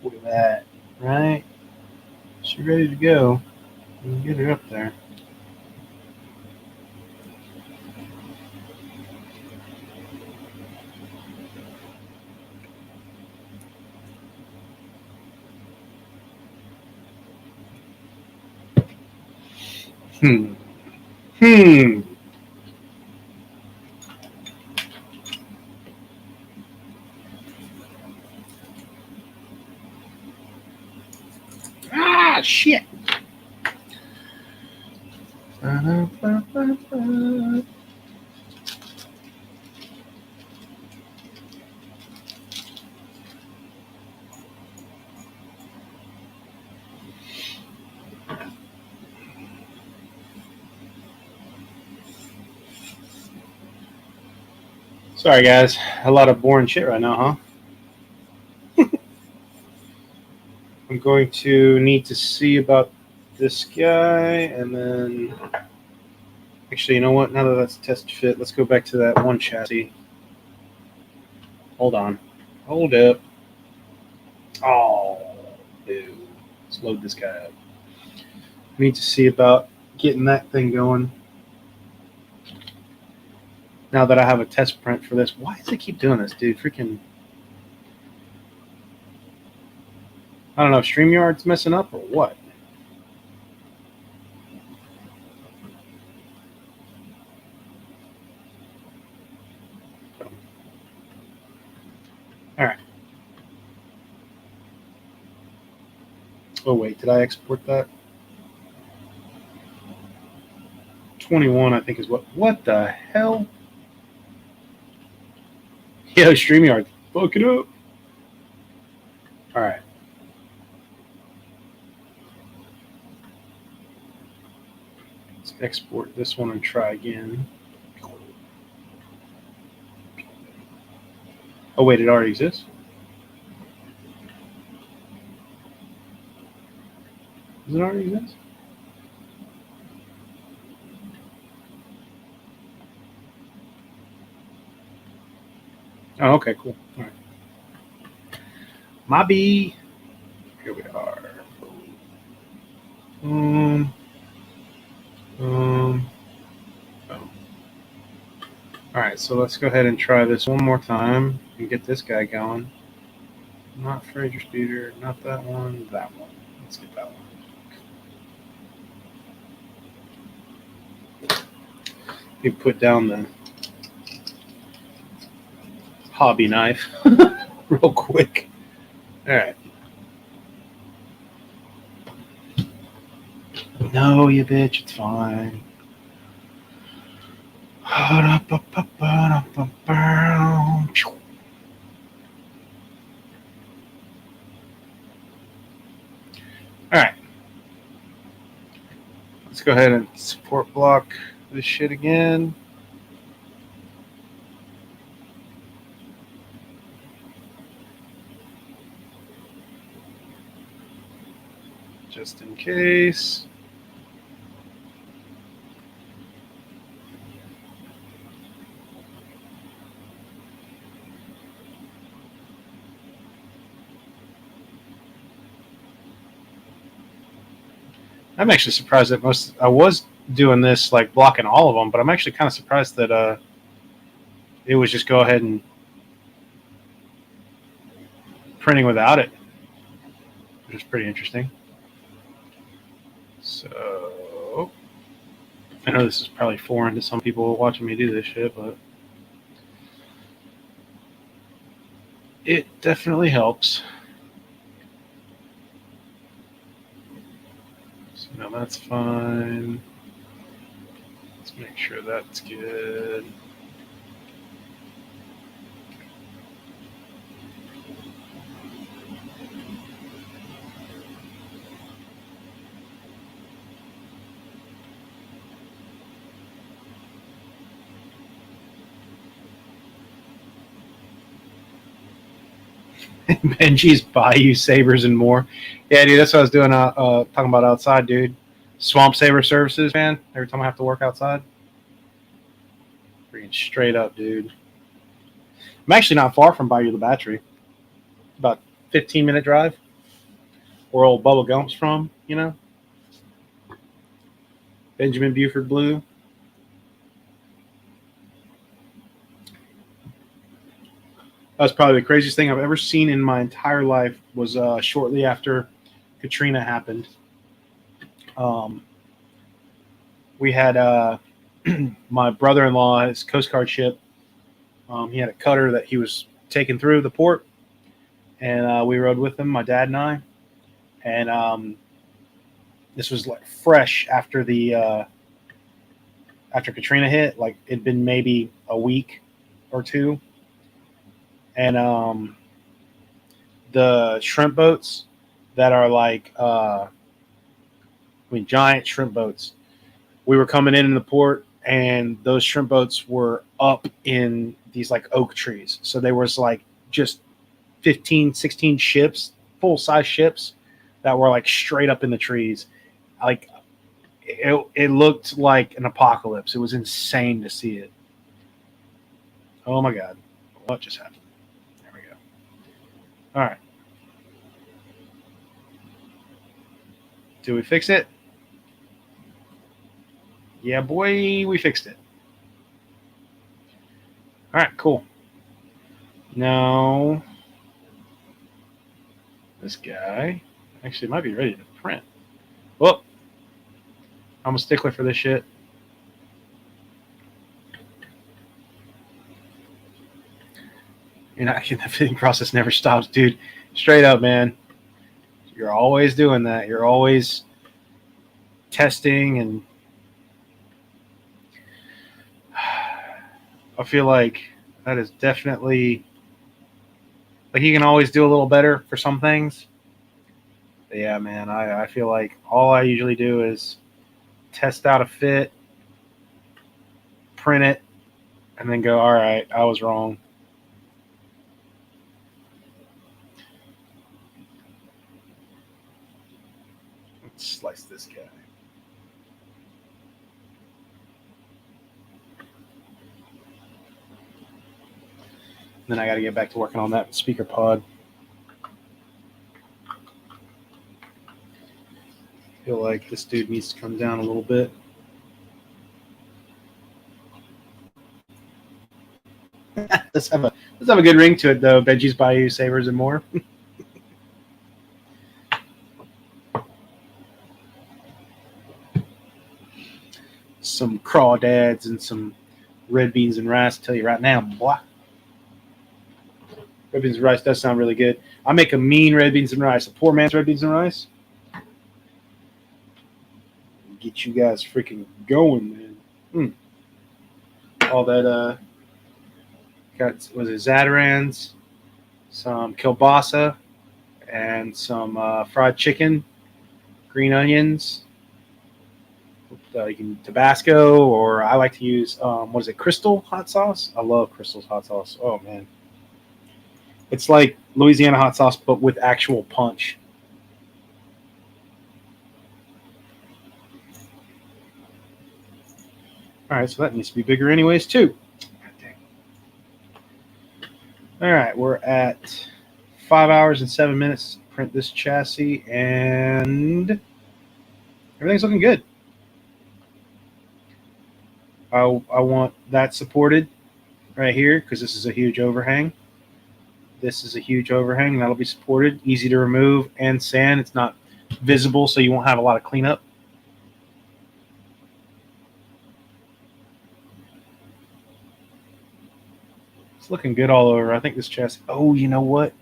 Look at that, right? She's ready to go. We can get her up there. Hmm. Ah, shit. Sorry, guys. A lot of boring shit right now, huh? I'm going to need to see about this guy, and then actually, you know what? Now that that's test fit, let's go back to that one chassis. Hold on. Hold up. Oh, dude. Let's load this guy up. We need to see about getting that thing going. Now that I have a test print for this, why does it keep doing this, dude? Freaking. I don't know if StreamYard's messing up or what. All right. Oh, wait. Did I export that? 21, I think, is what. What the hell? Yo, StreamYard. Fuck it up. All right. Let's export this one and try again. Oh, wait. It already exists? Does it already exist? Oh, okay, cool. All right. My B. Here we are. Oh. All right, so let's go ahead and try this one more time and get this guy going. Not Fraser Speeder, not that one, that one. Let's get that one. You put down the hobby knife real quick. All right. No, you bitch, it's fine. All right. go ahead and support block this shit again. Just in case. I'm actually surprised that I was doing this like blocking all of them, but I'm actually kind of surprised that it was just go ahead and printing without it, which is pretty interesting. So I know this is probably foreign to some people watching me do this shit, but it definitely helps. So now that's fine. Let's make sure that's good. Benji's Bayou Sabers and more. Yeah, dude, that's what I was doing. Talking about outside, dude. Swamp Saver services, man. Every time I have to work outside, freaking straight up, dude. I'm actually not far from Bayou the Battery. About 15-minute drive. Where old Bubba Gump's from, you know. Benjamin Buford Blue. That's probably the craziest thing I've ever seen in my entire life. Was shortly after Katrina happened. We had my brother-in-law, his Coast Guard ship. He had a cutter that he was taking through the port, and we rode with him, my dad and I. And this was like fresh after the after Katrina hit. Like it'd been maybe a week or two. And the shrimp boats that are like, giant shrimp boats. We were coming in the port, and those shrimp boats were up in these like oak trees. So there was like just 15, 16 ships, full-size ships that were like straight up in the trees. Like it looked like an apocalypse. It was insane to see it. Oh my God. What just happened? All right. Did we fix it? Yeah, boy, we fixed it. All right, cool. Now, this guy actually might be ready to print. Well, I'm a stickler for this shit. The fitting process never stops, dude. Straight up, man. You're always doing that. You're always testing, and I feel like that is definitely like you can always do a little better for some things. But yeah, man, I feel like all I usually do is test out a fit, print it, and then go, all right, I was wrong. Let's slice this guy. Then I got to get back to working on that speaker pod. I feel like this dude needs to come down a little bit. Let's have a good ring to it, though. Benji's Bayou Sabers and more. Some crawdads and some red beans and rice. I'll tell you right now, boy. Red beans and rice does sound really good. I make a mean red beans and rice. A poor man's red beans and rice. Get you guys freaking going, man. All that got, was it Zatarans, some kielbasa, and some fried chicken, green onions, You can Tabasco, or I like to use what is it, Crystal hot sauce? I love Crystal's hot sauce. Oh man, it's like Louisiana hot sauce but with actual punch. All right, so that needs to be bigger anyways too. All right, we're at 5 hours and 7 minutes to print this chassis, and everything's looking good. I want that supported right here because this is a huge overhang. This is a huge overhang. That'll be supported, easy to remove, and sand. It's not visible, so you won't have a lot of cleanup. It's looking good all over. I think this chassis. Oh, you know what?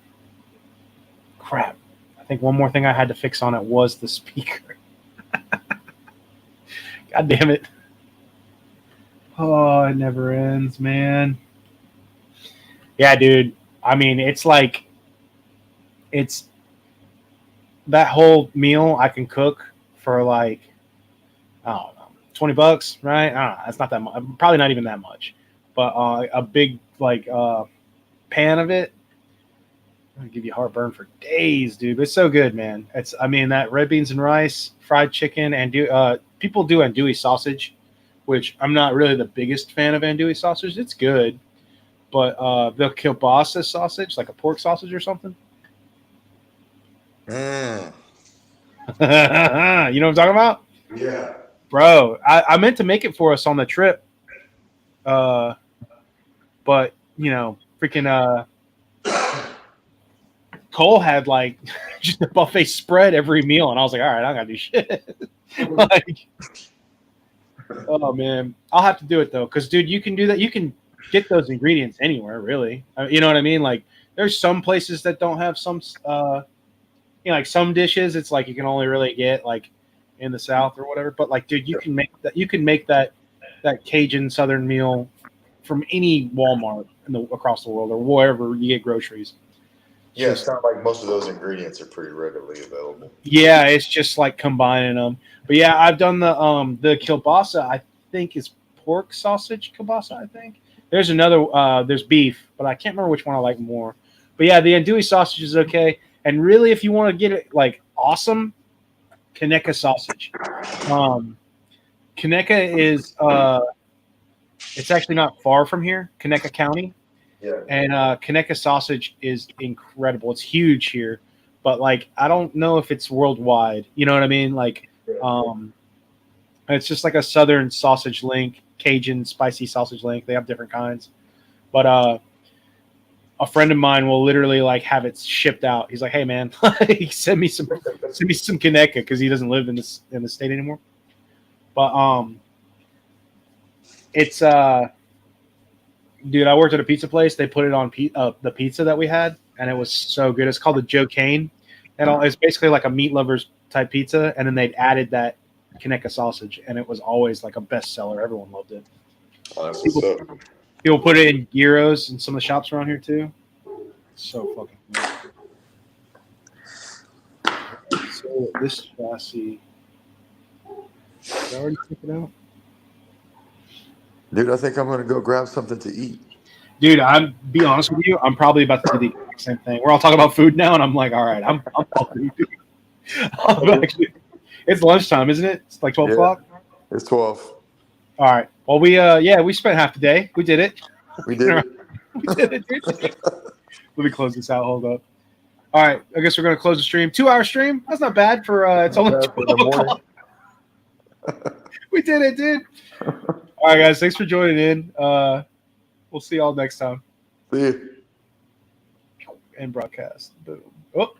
Crap. I think one more thing I had to fix on it was the speaker. God damn it. Oh, it never ends, man. Yeah, dude. I mean, it's like, it's that whole meal I can cook for like, I don't know, $20, right? I don't know. That's not that much. Probably not even that much. But a big like pan of it, I'm gonna give you heartburn for days, dude. But it's so good, man. I mean, that red beans and rice, fried chicken, and people do andouille sausage, which I'm not really the biggest fan of andouille sausage. It's good, but the kielbasa sausage, like a pork sausage or something. Mm. You know what I'm talking about? Yeah. Bro, I meant to make it for us on the trip. But, freaking Cole had like just a buffet spread every meal, and I was like, all right, I gotta do shit. Like, oh man, I'll have to do it though, because dude, you can do that. You can get those ingredients anywhere, really. You know what I mean? Like, there's some places that don't have some, like some dishes. It's like you can only really get like in the South or whatever. But like, dude, you can make that. You can make that Cajun Southern meal from any Walmart across the world or wherever you get groceries. Yeah, it sounds like most of those ingredients are pretty readily available. Yeah, it's just like combining them. But yeah, I've done the kielbasa. I think is pork sausage kielbasa. I think there's another. There's beef, but I can't remember which one I like more. But yeah, the andouille sausage is okay. And really, if you want to get it like awesome, Conecuh sausage. Conecuh is it's actually not far from here, Conecuh County. Yeah. And Conecuh sausage is incredible. It's huge here, but like I don't know if it's worldwide. You know what I mean? Like, it's just like a Southern sausage link, Cajun spicy sausage link. They have different kinds, but a friend of mine will literally like have it shipped out. He's like, "Hey man, send me some Conecuh," because he doesn't live in the state anymore. But it's dude, I worked at a pizza place. They put it on the pizza that we had, and it was so good. It's called the Joe Cane, and it's basically like a meat lovers type pizza. And then they'd added that Conecuh sausage, and it was always like a bestseller. Everyone loved it. Oh, that's what's up. People put it in gyros in some of the shops around here too. It's so fucking good. So this chassis, did I already check it out? Dude, I think I'm gonna go grab something to eat. Dude, I'm be honest with you, I'm probably about to do the exact same thing. We're all talking about food now, and I'm like, all right, I'm actually, it's lunchtime, isn't it? It's like 12 o'clock. It's 12. All right. Well, we spent half the day. We did it. We did it. We did it, dude. Let me close this out. Hold up. All right. I guess we're gonna close the stream. 2-hour stream. That's not bad for it's only 12 o'clock. We did it, dude. All right, guys. Thanks for joining in. We'll see y'all next time. See you. And broadcast. Boom. Oh.